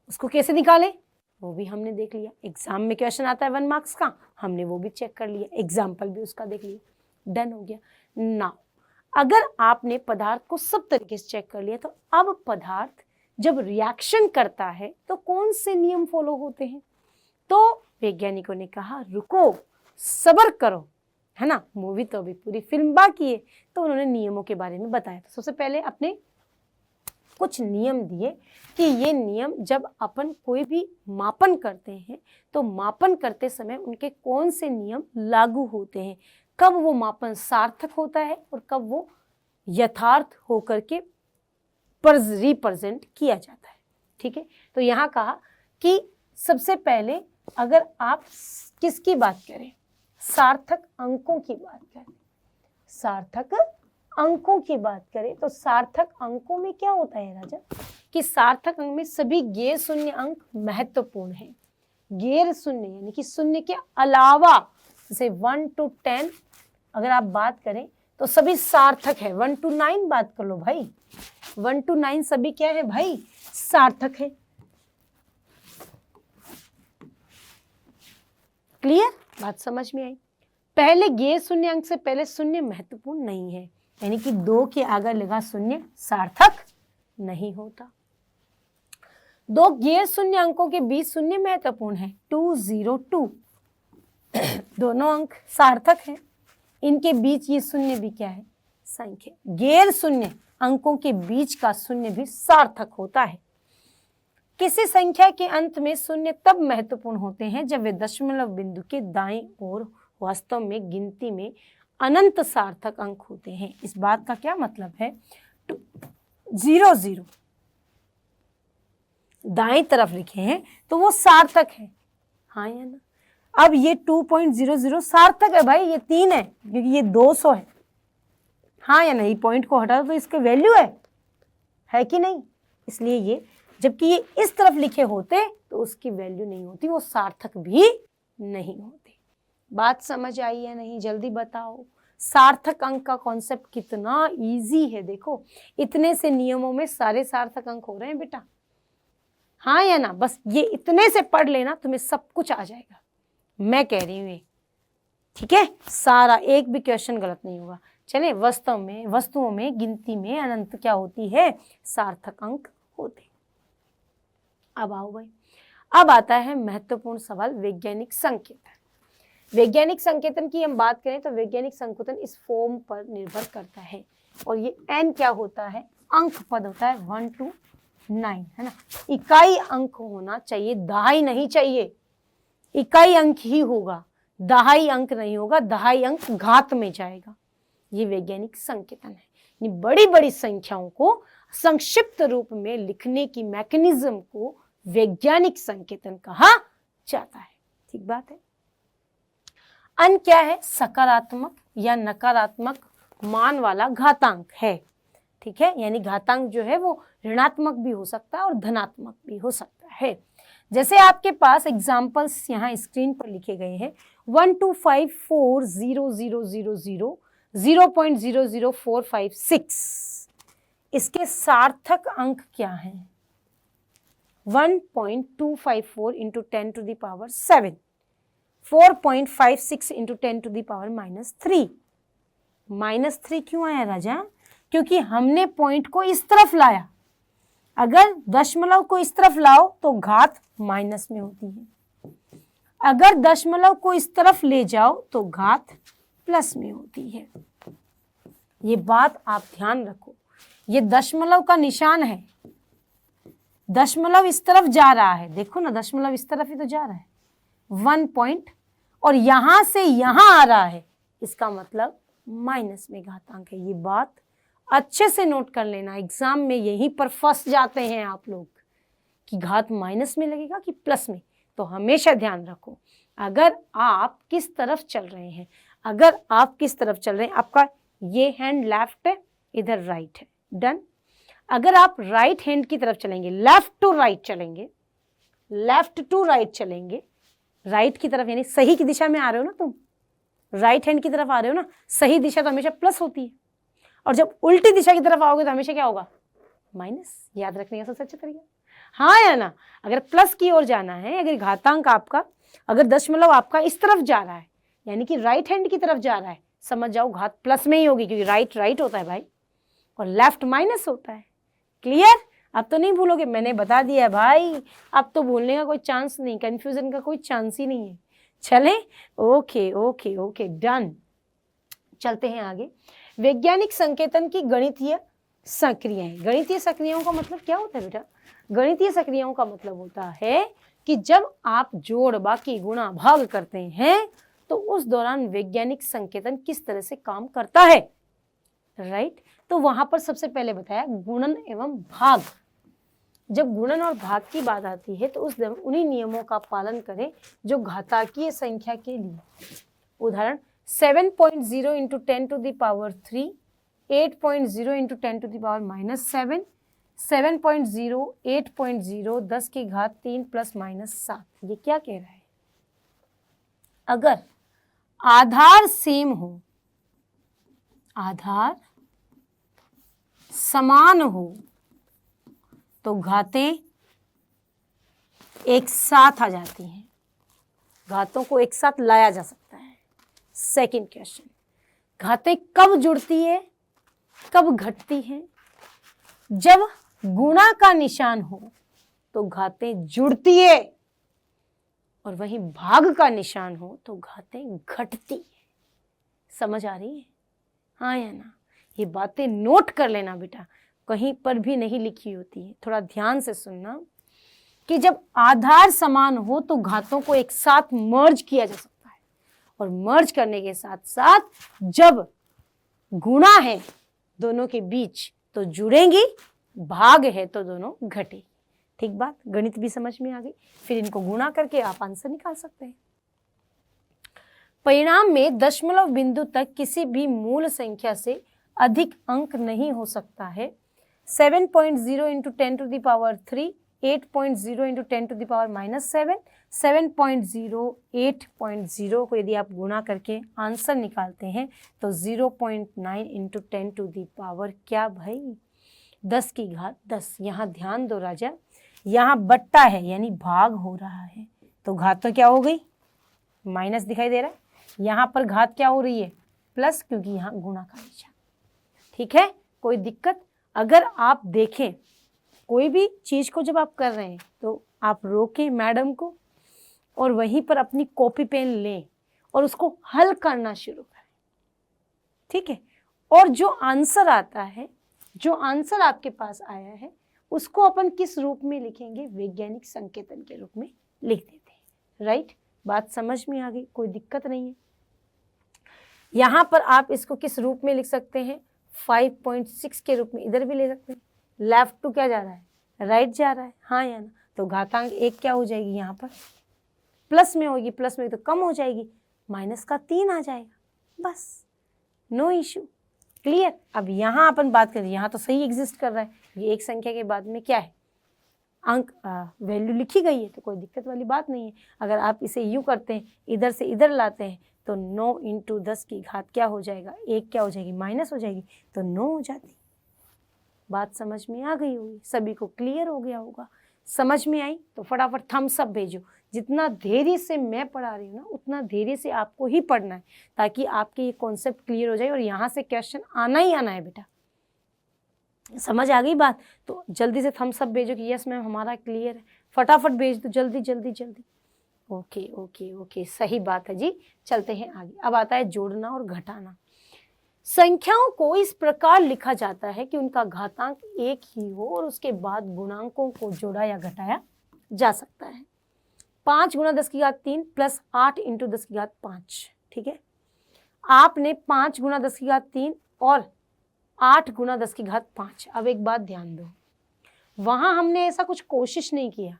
उसको कैसे निकालें वो भी हमने देख लिया। एग्जाम में क्वेश्चन आता है 1 मार्क्स का, हमने वो भी चेक कर लिया, एग्जाम्पल भी उसका देख लिया। डन हो गया। नाउ अगर आपने पदार्थ को सब तरीके से चेक कर लिया, तो अब पदार्थ जब रिएक्शन करता है तो कौन से नियम फॉलो होते हैं? तो वैज्ञानिकों ने कहा रुको, सब्र करो, है ना, मूवी तो अभी पूरी फिल्म बाकी है। तो उन्होंने नियमों के बारे में बताया। तो सबसे पहले अपने कुछ नियम दिए कि ये नियम जब अपन कोई भी मापन करते हैं तो मापन करते समय उनके कौन से नियम लागू होते हैं, कब वो मापन सार्थक होता है और कब वो यथार्थ होकर के रिप्रेजेंट किया जाता है। ठीक है, तो यहाँ कहा कि सबसे पहले अगर आप किसकी बात करें, सार्थक अंकों की बात करें, सार्थक अंकों की बात करें तो सार्थक अंकों में क्या होता है राजा कि सार्थक अंक में सभी गैर शून्य अंक महत्वपूर्ण हैं। गैर शून्य यानी कि शून्य के अलावा जैसे 1 to 10 अगर आप बात करें तो सभी सार्थक है। 1 to 9 बात कर लो भाई, 1 to 9 सभी क्या है भाई? सार्थक है। क्लियर? बात समझ में आई? पहले गैर शून्य अंक से पहले शून्य महत्वपूर्ण नहीं है, यानी कि 2 के आगे लगा शून्य सार्थक नहीं होता। 2 गैर शून्य अंकों के बीच शून्य महत्वपूर्ण है, 2 0 2 दोनों अंक सार्थक हैं। इनके बीच ये शून्य भी क्या है? संख्या। गैर शून्य अंकों के बीच का शून्य भी सार्थक होता है। किसी संख्या के अंत में शून्य तब महत्वपूर्ण होते हैं जब वे दशमलव बिंदु के दाईं ओर वास्तव में गिनती में अनंत सार्थक अंक होते हैं। इस बात का क्या मतलब है? 0 0 दाएं तरफ लिखे हैं तो वो सार्थक है, हाँ या ना? अब ये 2.00 सार्थक है भाई, ये 3 है क्योंकि ये 200 है, हाँ या नहीं? पॉइंट को हटा दो तो इसके वैल्यू है कि नहीं? इसलिए ये, जबकि ये इस तरफ लिखे होते तो उसकी वैल्यू नहीं होती, वो सार्थक भी नहीं होते। बात समझ आई या नहीं? जल्दी बताओ। सार्थक अंक का कॉन्सेप्ट कितना इजी है, देखो इतने से नियमों में सारे सार्थक अंक हो रहे हैं बेटा, हाँ या ना? बस ये इतने से पढ़ लेना, तुम्हें सब कुछ आ जाएगा, मैं कह रही हूँ ये, ठीक है? सारा एक भी क्वेश्चन गलत नहीं होगा। चले, वस्तुओं में गिनती में अनंत क्या होती है? सार्थक अंक होते। अब आओ भाई, अब आता है महत्वपूर्ण सवाल, वैज्ञानिक संकेतन। वैज्ञानिक संकेतन की हम बात करें तो वैज्ञानिक संकेतन इस फॉर्म पर निर्भर करता है, और ये n क्या होता है? अंक पद होता है 1 to 9, है ना? इकाई अंक होना चाहिए, दहाई नहीं चाहिए। इकाई अंक ही होगा, दहाई अंक नहीं होगा, दहाई अंक घात में जाएगा। ये वैज्ञानिक संकेतन है। ये बड़ी बड़ी संख्याओं को संक्षिप्त रूप में लिखने की मैकेनिज्म को वैज्ञानिक संकेतन कहा जाता है। ठीक बात है। अन क्या है? सकारात्मक या नकारात्मक मान वाला घातांक है, ठीक है? यानी घातांक जो है वो ऋणात्मक भी हो सकता है और धनात्मक भी हो सकता है। जैसे आपके पास एग्जाम्पल्स यहाँ स्क्रीन पर लिखे गए हैं, 125400000 0.00456, इसके सार्थक अंक क्या हैं? 1.254 into 10 to the power 7, 4.56 into 10 to the power -3। -3 क्यों आया राजा? क्योंकि हमने पॉइंट को इस तरफ लाया। अगर दशमलव को इस तरफ लाओ तो घात माइनस में होती है, अगर दशमलव को इस तरफ ले जाओ तो घात प्लस में होती है। ये बात आप ध्यान रखो। ये दशमलव का निशान है, दशमलव इस तरफ जा रहा है, देखो ना, दशमलव इस तरफ ही तो जा रहा है 1 पॉइंट, और यहां से यहां आ रहा है, इसका मतलब माइनस में घातांक है। ये बात अच्छे से नोट कर लेना, एग्जाम में यहीं पर फंस जाते हैं आप लोग कि घात माइनस में लगेगा कि प्लस में। तो हमेशा ध्यान रखो, अगर आप किस तरफ चल रहे हैं, अगर आप किस तरफ चल रहे हैं, आपका ये हैंड लेफ्ट है, इधर राइट है, डन। अगर आप राइट हैंड की तरफ चलेंगे, लेफ्ट टू राइट चलेंगे, लेफ्ट टू राइट चलेंगे, राइट की तरफ यानी सही की दिशा में आ रहे हो ना तुम, राइट हैंड की तरफ आ रहे हो ना, सही दिशा तो हमेशा प्लस होती है, और जब उल्टी दिशा की तरफ आओगे तो हमेशा क्या होगा? माइनस। याद रखने का सबसे अच्छा तरीका, हाँ या ना? अगर प्लस की ओर जाना है, अगर घातांक आपका, अगर दशमलव आपका इस तरफ जा रहा है यानी कि राइट हैंड की तरफ जा रहा है, समझ जाओ घात प्लस में ही होगी, क्योंकि राइट राइट होता है भाई और लेफ्ट माइनस होता है। क्लियर? अब तो नहीं भूलोगे, मैंने बता दिया है भाई, अब तो भूलने का कोई चांस नहीं, कंफ्यूजन का कोई चांस ही नहीं है। चले, ओके ओके ओके, डन। चलते हैं आगे। वैज्ञानिक संकेतन की गणितीय सक्रियाएं। गणितीय सक्रियाओं का मतलब क्या होता है बेटा? गणितीय सक्रियाओं का मतलब होता है कि जब आप जोड़, बाकी, गुणा, भाग करते हैं तो उस दौरान वैज्ञानिक संकेतन किस तरह से काम करता है, राइट? तो वहां पर सबसे पहले बताया गुणन एवं भाग। जब गुणन और भाग की बात आती है तो उस उन्हीं नियमों का पालन करें जो घातांकीय संख्या के लिए। उदाहरण 7.0 into 10 to the power 3, 8.0 into 10 to the power -7, 7.0, 8.0, 10 की घात 3 प्लस माइनस 7। ये क्या कह रहा है? अगर आधार सेम हो, आधार समान हो तो घातें एक साथ आ जाती हैं, घातों को एक साथ लाया जा सकता है। सेकंड क्वेश्चन, घातें कब जुड़ती है, कब घटती हैं? जब गुणा का निशान हो तो घातें जुड़ती है, और वहीं भाग का निशान हो तो घातें घटती है। समझ आ रही है, हाँ या ना? ये बातें नोट कर लेना बेटा, कहीं पर भी नहीं लिखी होती है, थोड़ा ध्यान से सुनना कि जब आधार समान हो तो घातों को एक साथ मर्ज किया जा सकता है, और मर्ज करने के साथ साथ जब गुणा है दोनों के बीच तो जुड़ेंगी, भाग है तो दोनों घटेगी। ठीक बात, गणित भी समझ में आ गई। फिर इनको गुणा करके आप आंसर निकाल सकते हैं। परिणाम में दशमलव बिंदु तक किसी भी मूल संख्या से अधिक अंक नहीं हो सकता है। 7.0 into 10 to the power 3, 8.0 into 10 to the power -7, 7.0, 8.0 को यदि आप गुणा करके आंसर निकालते हैं तो 0.9 इंटू 10 टू द पावर क्या भाई 10 की घात 10। यहाँ ध्यान दो राजा, यहाँ बट्टा है यानी भाग हो रहा है तो घात तो क्या हो गई, माइनस दिखाई दे रहा है। यहाँ पर घात क्या हो रही है, प्लस, क्योंकि यहाँ गुणा का निशान। ठीक है, कोई दिक्कत? अगर आप देखें कोई भी चीज को जब आप कर रहे हैं तो आप रोकें मैडम को और वहीं पर अपनी कॉपी पेन लें और उसको हल करना शुरू करें। ठीक है, और जो आंसर आता है, जो आंसर आपके पास आया है उसको अपन किस रूप में लिखेंगे, वैज्ञानिक संकेतन के रूप में लिख देते हैं। राइट, बात समझ में आ गई, कोई दिक्कत नहीं है। यहां पर आप इसको किस रूप में लिख सकते हैं, 5.6 के रूप में इधर भी ले सकते हैं। लेफ्ट टू क्या जा रहा है, राइट जा रहा है, हाँ या ना? तो घातांक 1 क्या हो जाएगी, यहाँ पर प्लस में होगी, प्लस में तो कम हो जाएगी, माइनस का 3 आ जाएगा, बस, नो इश्यू। क्लियर? अब यहाँ अपन बात करें, यहाँ तो सही एग्जिस्ट कर रहा है, ये एक संख्या के बाद में क्या है, अंक वैल्यू लिखी गई है तो कोई दिक्कत वाली बात नहीं है। अगर आप इसे यूँ करते हैं, इधर से इधर लाते हैं तो 9 इंटू 10 की घात क्या हो जाएगा, 1 क्या हो जाएगी, माइनस हो जाएगी, तो 9 हो जाती। बात समझ में आ गई होगी, सभी को क्लियर हो गया होगा। समझ में आई तो फटाफट थम्स अप भेजो। जितना धैर्य से मैं पढ़ा रही हूँ ना, उतना धैर्य से आपको ही पढ़ना है ताकि आपके ये कॉन्सेप्ट क्लियर हो जाए और यहाँ से क्वेश्चन आना ही आना है बेटा। समझ आ गई बात? तो जल्दी से थम्स अप भेजो कि यस मैम हमारा क्लियर है। फटाफट भेज दो, जल्दी जल्दी जल्दी। ओके ओके ओके, सही बात है जी। चलते हैं आगे। अब आता है जोड़ना और घटाना। संख्याओं को इस प्रकार लिखा जाता है कि उनका घातांक 1 ही हो और उसके बाद गुणांकों को जोड़ा या घटाया जा सकता है। 5 गुणा 10 की घात 3 प्लस 8 इंटू 10 की घात 5। ठीक है, आपने 5 गुणा 10 की घात 3 और 8 गुणा 10 की घात 5। अब एक बात ध्यान दो, वहां हमने ऐसा कुछ कोशिश नहीं किया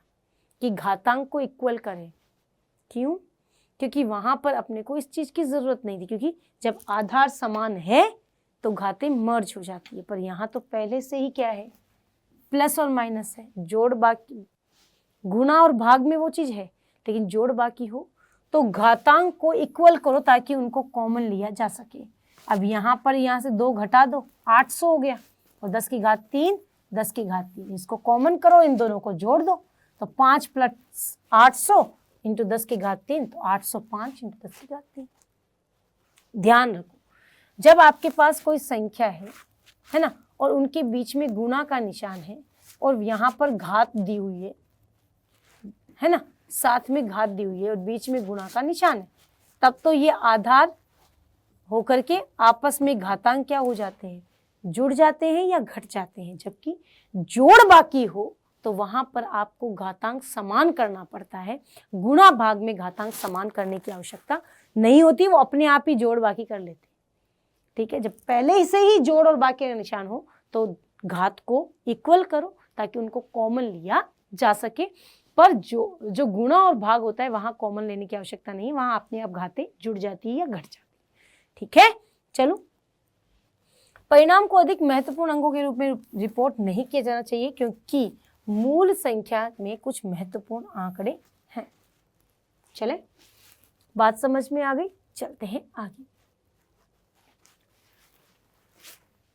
कि घातांक को इक्वल करें। क्यों? क्योंकि वहां पर अपने को इस चीज की जरूरत नहीं थी, क्योंकि जब आधार समान है तो घातें मर्ज हो जाती है। पर यहाँ तो पहले से ही क्या है, प्लस और माइनस है, जोड़ बाकी, गुणा और भाग में वो चीज है, लेकिन जोड़ बाकी हो तो घातांक को इक्वल करो ताकि उनको कॉमन लिया जा सके। अब यहाँ पर यहाँ से 2 घटा दो, 800 हो गया, और 10 की घात 3, 10 की घात 3, इसको कॉमन करो, इन दोनों को जोड़ दो तो 5 प्लस 800 इंटू 10 की घात 3, तो 805 इंटू 10 की घात 3। ध्यान रखो, जब आपके पास कोई संख्या है ना, और उनके बीच में गुणा का निशान है और यहाँ पर घात दी हुई है ना, साथ में घात दी हुई है और बीच में गुणा का निशान है, तब तो ये आधार होकर के आपस में घातांक क्या हो जाते हैं, जुड़ जाते हैं या घट जाते हैं। जबकि जोड़ बाकी हो तो वहां पर आपको घातांक समान करना पड़ता है। गुणा भाग में घातांक समान करने की आवश्यकता नहीं होती, वो अपने आप ही जोड़ बाकी कर लेते। ठीक है, जब पहले से ही जोड़ और बाकी का निशान हो तो घात को इक्वल करो ताकि उनको कॉमन लिया जा सके। पर जो गुणा और भाग होता है वहां कॉमन लेने की आवश्यकता नहीं, वहां अपने आप घातें जुड़ जाती है या घट जाती है। ठीक है, चलो। परिणाम को अधिक महत्वपूर्ण अंकों के रूप में रिपोर्ट नहीं किया जाना चाहिए क्योंकि मूल संख्या में कुछ महत्वपूर्ण आंकड़े हैं। चले, बात समझ में आ गई? चलते हैं आगे।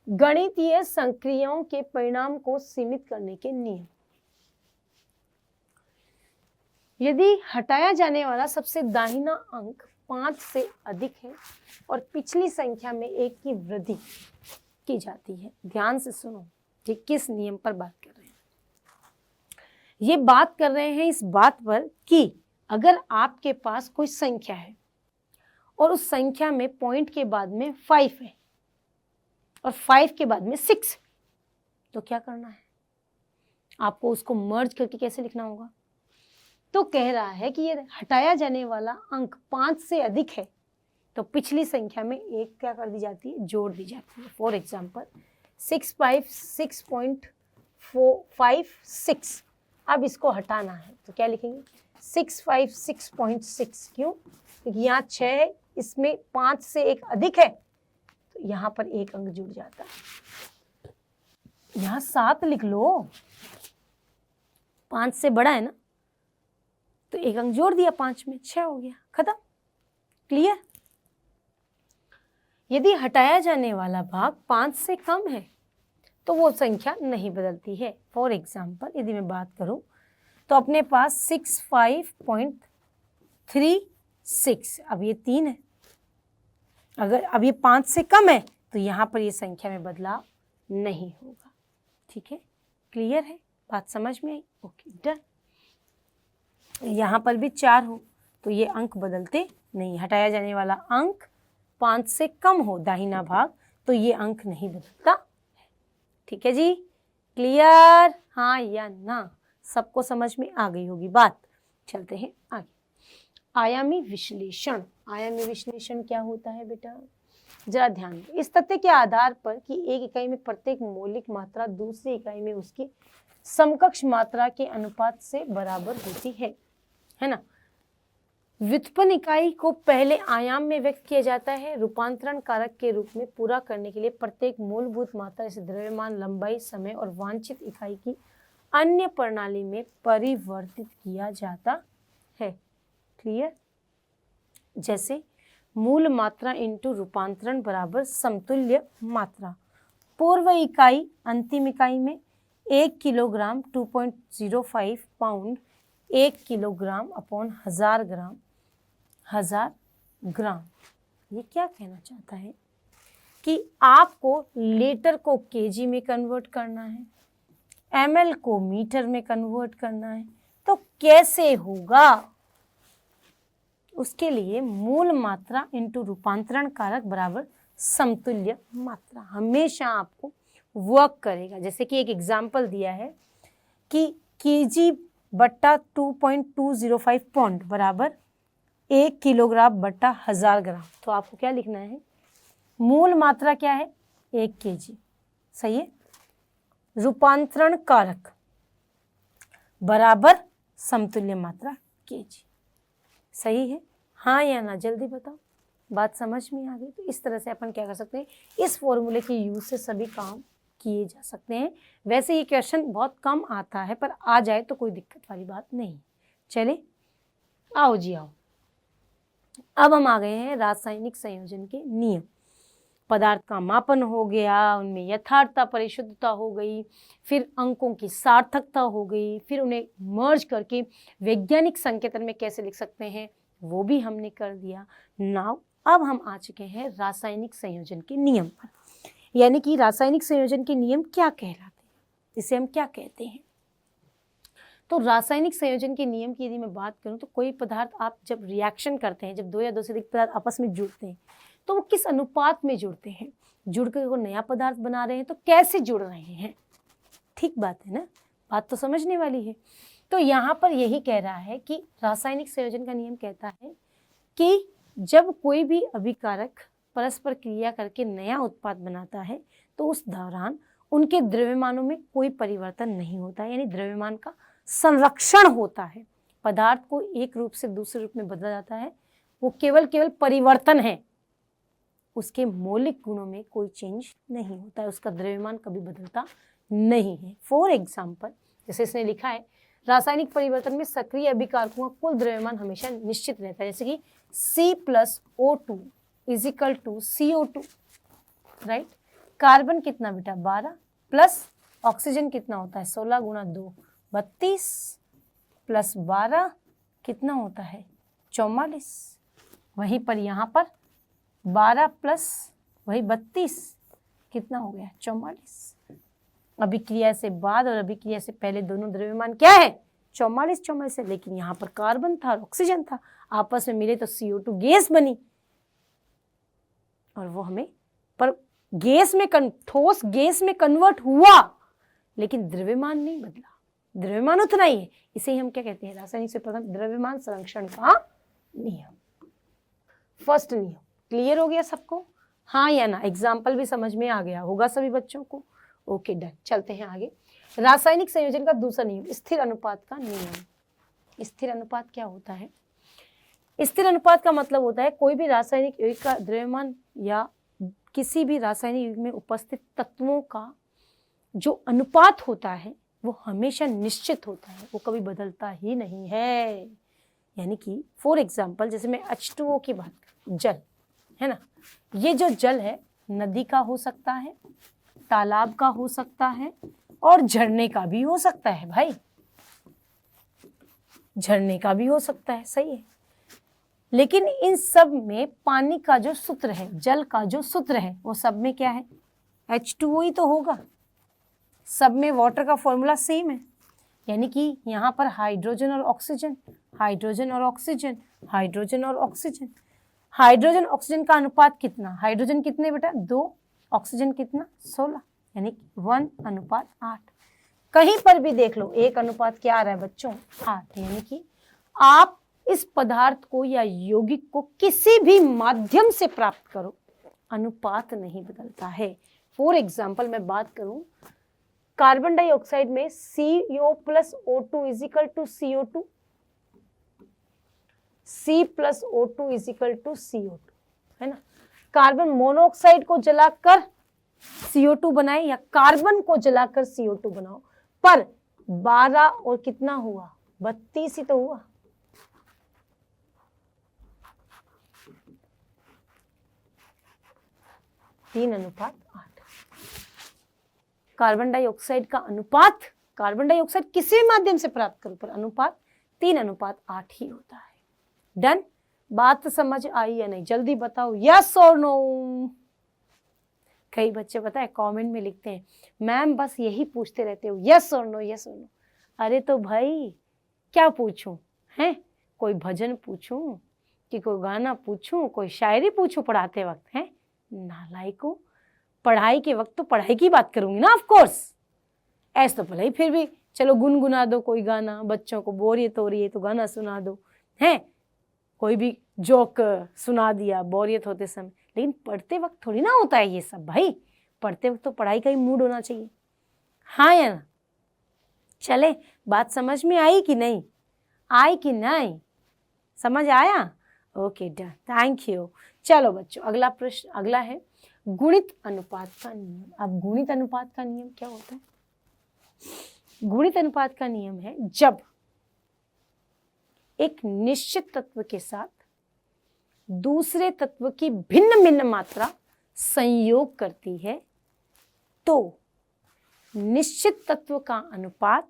गणितीय संक्रियाओं के परिणाम को सीमित करने के नियम। यदि हटाया जाने वाला सबसे दाहिना अंक 5 से अधिक है और पिछली संख्या में 1 की वृद्धि की जाती है, ध्यान से सुनो, ये किस नियम पर बात कर रहे हैं। ये बात कर रहे हैं इस बात पर कि अगर आपके पास कोई संख्या है और उस संख्या में पॉइंट के बाद में 5 है और 5 के बाद में 6, तो क्या करना है आपको, उसको मर्ज करके कैसे लिखना होगा। तो कह रहा है कि ये हटाया जाने वाला अंक 5 से अधिक है तो पिछली संख्या में एक क्या कर दी जाती है, जोड़ दी जाती है। फॉर एग्जाम्पल 656.456, अब इसको हटाना है तो क्या लिखेंगे 656.6, क्यों, क्योंकि यहाँ 6 है, इसमें 5 से एक अधिक है तो यहाँ पर एक अंक जुड़ जाता है। यहाँ 7 लिख लो, 5 से बड़ा है ना, तो एक अंक जोड़ दिया 5 में, 6 हो गया, खत्म। क्लियर। यदि हटाया जाने वाला भाग 5 से कम है तो वो संख्या नहीं बदलती है। फॉर एग्जाम्पल यदि मैं बात करूं तो अपने पास 65.36, अब ये 3 है, अगर अब ये 5 से कम है तो यहाँ पर ये संख्या में बदलाव नहीं होगा। ठीक है, क्लियर है, बात समझ में आई? Okay, done. यहाँ पर भी 4 हो तो ये अंक बदलते नहीं, हटाया जाने वाला अंक 5 से कम हो दाहिना भाग तो ये अंक नहीं बदलता। ठीक है जी, क्लियर, हाँ या ना, सबको समझ में आ गई होगी बात। चलते हैं आगे। आयामी विश्लेषण। आयामी विश्लेषण क्या होता है बेटा, जरा ध्यान दो। इस तथ्य के आधार पर कि एक इकाई में प्रत्येक मौलिक मात्रा दूसरी इकाई में उसकी समकक्ष मात्रा के अनुपात से बराबर होती है ना। व्युत्पन्न इकाई को पहले आयाम में व्यक्त किया जाता है। रूपांतरण कारक के रूप में पूरा करने के लिए प्रत्येक मूलभूत मात्रा जैसे द्रव्यमान, लंबाई, समय और वांछित इकाई की अन्य प्रणाली में परिवर्तित किया जाता है। क्लियर। जैसे मूल मात्रा इंटू रूपांतरण बराबर समतुल्य मात्रा। पूर्व इकाई अंतिम इकाई में 1 किलोग्राम 2.05 पाउंड 1 किलोग्राम अपॉन 1000 ग्राम 1000 ग्राम। ये क्या कहना चाहता है कि आपको लीटर को केजी में कन्वर्ट करना है, एमएल को मीटर में कन्वर्ट करना है, तो कैसे होगा? उसके लिए मूल मात्रा इंटू रूपांतरण कारक बराबर समतुल्य मात्रा हमेशा आपको वर्क करेगा। जैसे कि एक एग्जाम्पल दिया है कि केजी बट्टा 2.205 पाउंड बराबर 1 किलोग्राम बट्टा 1000 ग्राम, तो आपको क्या लिखना है, मूल मात्रा क्या है 1 केजी, सही है, रूपांतरण कारक बराबर समतुल्य मात्रा केजी, सही है, हाँ या ना, जल्दी बताओ, बात समझ में आ गई? तो इस तरह से अपन क्या कर सकते हैं, इस फॉर्मूले के यूज से सभी काम किए जा सकते हैं। वैसे ये क्वेश्चन बहुत कम आता है, पर आ जाए तो कोई दिक्कत वाली बात नहीं। चले आओ जी आओ, अब हम आ गए हैं रासायनिक संयोजन के नियम। पदार्थ का मापन हो गया, उनमें यथार्थता परिशुद्धता हो गई, फिर अंकों की सार्थकता हो गई, फिर उन्हें मर्ज करके वैज्ञानिक संकेतन में कैसे लिख सकते हैं वो भी हमने कर दिया। नाउ अब हम आ चुके हैं रासायनिक संयोजन के नियम पर, यानी कि रासायनिक संयोजन के नियम क्या कहलाते हैं, इसे हम क्या कहते हैं। तो रासायनिक संयोजन के नियम की यदि मैं बात करूं तो कोई पदार्थ आप जब रिएक्शन करते हैं, जब दो या दो से अधिक पदार्थ आपस में जुड़ते हैं तो वो किस अनुपात में जुड़ते हैं, जुड़कर वो नया पदार्थ बना रहे हैं तो कैसे जुड़ रहे हैं, ठीक बात है ना, बात तो समझने वाली है। तो यहाँ पर यही कह रहा है कि रासायनिक संयोजन का नियम कहता है कि जब कोई भी अभिकारक परस्पर क्रिया करके नया उत्पाद बनाता है तो उस दौरान उनके द्रव्यमानों में कोई परिवर्तन नहीं होता है, यानी द्रव्यमान का संरक्षण होता है। पदार्थ को एक रूप से दूसरे रूप में बदला जाता है, वो केवल परिवर्तन है, उसके मौलिक गुणों में कोई चेंज नहीं होता है, उसका द्रव्यमान कभी बदलता नहीं है। फॉर एग्जाम्पल जैसे इसने लिखा है, रासायनिक परिवर्तन में सक्रिय अभिकारकों का कुल द्रव्यमान हमेशा निश्चित रहता है, जैसे कि C+O2 = CO2, राइट। कार्बन कितना बेटा 12 प्लस ऑक्सीजन कितना होता है 16 × 2 32 प्लस 12 कितना होता है 44। वहीं पर यहाँ पर 12 प्लस वही 32 कितना हो गया 44। अभिक्रिया से बाद और अभिक्रिया से पहले दोनों द्रव्यमान क्या है 44 है, लेकिन यहाँ पर कार्बन था और ऑक्सीजन था, आपस में मिले तो CO2 गैस बनी, और वो हमें पर गैस में ठोस गैस में कन्वर्ट हुआ, लेकिन द्रव्यमान नहीं बदला, द्रव्यमान उतना ही है। इसे ही हम क्या कहते हैं, रासायनिक से प्रथम द्रव्यमान संरक्षण का नियम। फर्स्ट नियम क्लियर हो गया सबको? हाँ या ना? एग्जाम्पल भी समझ में आ गया होगा सभी बच्चों को? Okay done. चलते हैं आगे। रासायनिक संयोजन का दूसरा नियम, स्थिर अनुपात का नियम। स्थिर अनुपात क्या होता है? स्थिर अनुपात का मतलब होता है कोई भी रासायनिक यौगिक का द्रव्यमान या किसी भी रासायनिक यौगिक में उपस्थित तत्वों का जो अनुपात होता है वो हमेशा निश्चित होता है, वो कभी बदलता ही नहीं है। यानी कि फॉर एग्जाम्पल जैसे मैं H2O की बात करूं, जल है ना, ये जो जल है नदी का हो सकता है, तालाब का हो सकता है और झरने का भी हो सकता है भाई, झरने का भी हो सकता है, सही है। लेकिन इन सब में पानी का जो सूत्र है, जल का जो सूत्र है, वो सब में क्या है? H2O ही तो होगा। सब में वाटर का फॉर्मूला सेम है। यानी कि यहाँ पर हाइड्रोजन और ऑक्सीजन, हाइड्रोजन और ऑक्सीजन, हाइड्रोजन और ऑक्सीजन। हाइड्रोजन ऑक्सीजन का अनुपात कितना? हाइड्रोजन कितने बेटा? 2, ऑक्सीजन कितना? 16, यानी 1:8। कहीं पर भी देख लो एक अनुपात क्या आ रहा है बच्चों? 8। यानी कि आप इस पदार्थ को या यौगिक को किसी भी माध्यम से प्राप्त करो, अनुपात नहीं बदलता है। फॉर एग्जाम्पल मैं बात करूं, कार्बन डाइऑक्साइड में CO+O2 is equal to CO2, C+O2 is equal to CO2, है ना। कार्बन मोनोऑक्साइड को जलाकर CO2 बनाए या कार्बन को जलाकर CO2 बनाओ, पर 12 और कितना हुआ? 32 ही तो हुआ। तीन अनुपात 8। कार्बन डाइऑक्साइड का अनुपात, कार्बन डाइऑक्साइड किसी भी माध्यम से प्राप्त करो पर अनुपात 3:8 ही होता है। डन? बात समझ आई या नहीं? जल्दी बताओ, यस और नो। कई बच्चे पता है कमेंट में लिखते हैं मैम बस यही पूछते रहते हो, यस और नो, यस और नो। अरे तो भाई क्या पूछूं? हैं? कोई भजन पूछूं कि कोई गाना पूछूं, कोई शायरी पूछूं पढ़ाते वक्त? हैं नालायकों, पढ़ाई के वक्त तो पढ़ाई की बात करूंगी ना, ऑफ कोर्स। ऐसे तो भले ही फिर भी चलो गुनगुना दो कोई गाना, बच्चों को बोरियत हो रही है तो गाना सुना दो, हैं कोई भी जोक सुना दिया बोरियत होते समय। लेकिन पढ़ते वक्त थोड़ी ना होता है ये सब भाई, पढ़ते वक्त तो पढ़ाई का ही मूड होना चाहिए। हाँ या ना? चले, बात समझ में आई कि नहीं? आई कि नहीं? समझ आया? Okay done, thank you. चलो बच्चों अगला प्रश्न, अगला है गुणित अनुपात का नियम। अब गुणित अनुपात का नियम क्या होता है? गुणित अनुपात का नियम है जब एक निश्चित तत्व के साथ दूसरे तत्व की भिन्न भिन्न मात्रा संयोग करती है तो निश्चित तत्व का अनुपात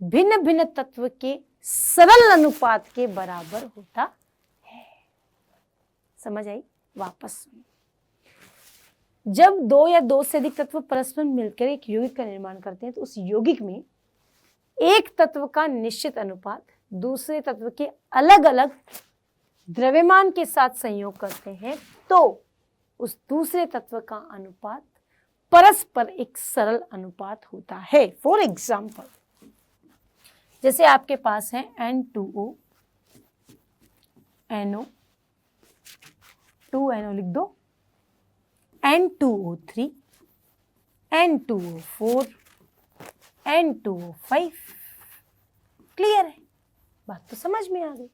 भिन्न भिन्न तत्व के सरल अनुपात के बराबर होता है। समझ आई? वापस सुनिए। जब 2 या 2 से अधिक तत्व परस्पर मिलकर एक यौगिक का निर्माण करते हैं तो उस यौगिक में एक तत्व का निश्चित अनुपात दूसरे तत्व के अलग अलग द्रव्यमान के साथ संयोग करते हैं तो उस दूसरे तत्व का अनुपात परस्पर एक सरल अनुपात होता है। फॉर एग्जाम्पल जैसे आपके पास है N2O, NO, 2NO लिख दो, N2O3, N2O4, N2O5। क्लियर है? बात तो समझ में आ गई।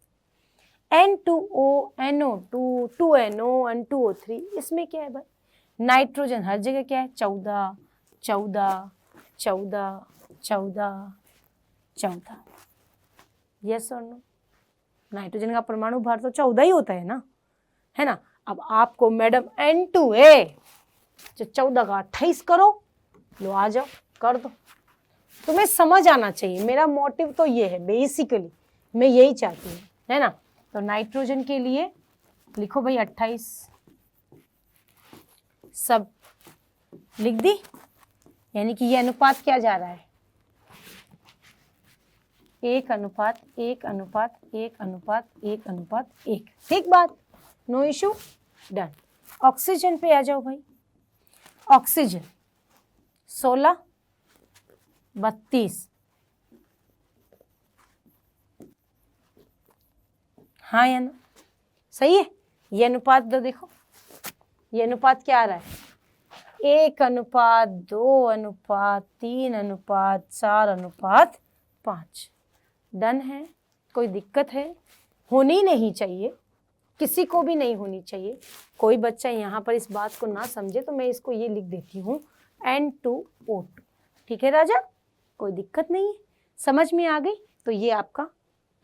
N2O, NO2, 2NO, N2O3, इसमें क्या है भाई? नाइट्रोजन हर जगह क्या है? 14, 14, 14, 14, 14। यस और नो? नाइट्रोजन का परमाणु भार तो 14 ही होता है ना, है ना। अब आपको मैडम N2A जो 14 का 28 करो, लो आ जाओ कर दो। तुम्हें समझ आना चाहिए, मेरा मोटिव तो ये है, बेसिकली मैं यही चाहती हूँ, है ना। तो नाइट्रोजन के लिए लिखो भाई 28, सब लिख दी। यानी कि ये अनुपात क्या जा रहा है? 1:1:1:1:1। ठीक बात? No issue, done. ऑक्सीजन पे आ जाओ भाई। ऑक्सीजन 16, 32। हाँ या ना? सही है? ये अनुपात दो, देखो ये अनुपात क्या आ रहा है, 1:2:3:4:5। डन है, कोई दिक्कत है? होनी नहीं चाहिए, किसी को भी नहीं होनी चाहिए। कोई बच्चा यहाँ पर इस बात को ना समझे तो मैं इसको ये लिख देती हूँ N2O2। ठीक है राजा, कोई दिक्कत नहीं है, समझ में आ गई? तो ये आपका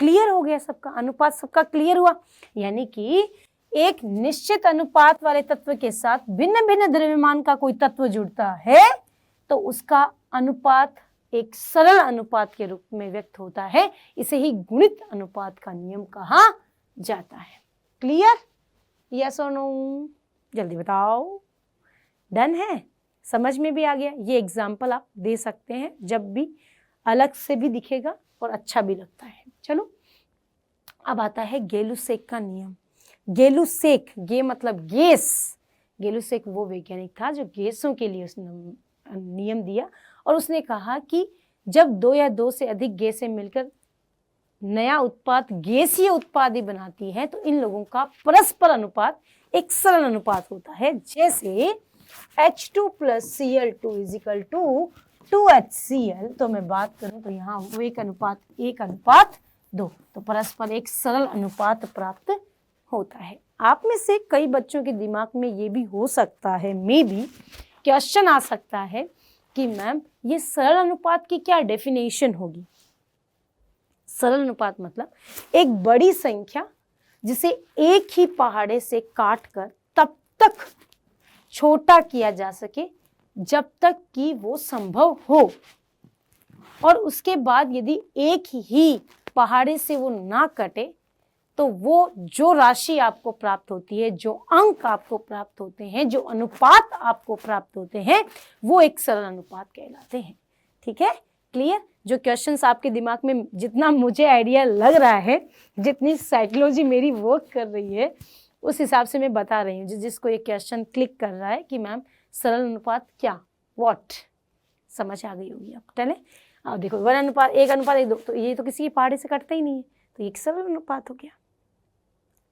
क्लियर हो गया, सबका अनुपात सबका क्लियर हुआ। यानी कि एक निश्चित अनुपात वाले तत्व के साथ भिन्न भिन्न द्रव्यमान का कोई तत्व जुड़ता है तो उसका अनुपात एक सरल अनुपात के रूप में व्यक्त होता है। इसे ही गुणित अनुपात का नियम कहा जाता है। क्लियर? यस और नो? जल्दी बताओ। डन है, समझ में भी आ गया? ये एग्जाम्पल आप दे सकते हैं जब भी, अलग से भी दिखेगा और अच्छा भी लगता है। चलो अब आता है गेलुसेक का नियम। गेलुसेक, गे मतलब गैस। गेलुसेक वो वैज्ञानिक था जो गैसों के लिए उसने नियम दिया और उसने कहा कि जब 2 या 2 से अधिक गैसें मिलकर नया उत्पाद गैसीय उत्पाद ही बनाती है तो इन लोगों का परस्पर अनुपात एक सरल अनुपात होता है। जैसे H2 + Cl2 = 2HCl। तो मैं बात करूं तो यहाँ वो 1:1:2, तो परस्पर एक सरल अनुपात प्राप्त होता है। आप में से कई बच्चों के दिमाग में ये भी हो सकता है, मे बी क्वेश्चन आ सकता है कि मैम ये सरल अनुपात की क्या डेफिनेशन होगी? सरल अनुपात मतलब एक बड़ी संख्या जिसे एक ही पहाड़े से काटकर तब तक छोटा किया जा सके जब तक कि वो संभव हो, और उसके बाद यदि एक ही पहाड़े से वो ना कटे तो वो जो राशि आपको प्राप्त होती है, जो अंक आपको प्राप्त होते हैं, जो अनुपात आपको प्राप्त होते हैं, वो एक सरल अनुपात कहलाते हैं। ठीक है, क्लियर? जो क्वेश्चंस आपके दिमाग में जितना मुझे आइडिया लग रहा है, जितनी साइकोलॉजी मेरी वर्क कर रही है, उस हिसाब से मैं बता रही हूँ। जिसको ये क्वेश्चन क्लिक कर रहा है कि मैम सरल अनुपात क्या, व्हाट, समझ आ गई होगी आप। चले अब देखो 1:1:2, तो ये तो किसी पहाड़े से कटता ही नहीं है, तो एक सरल अनुपात हो गया।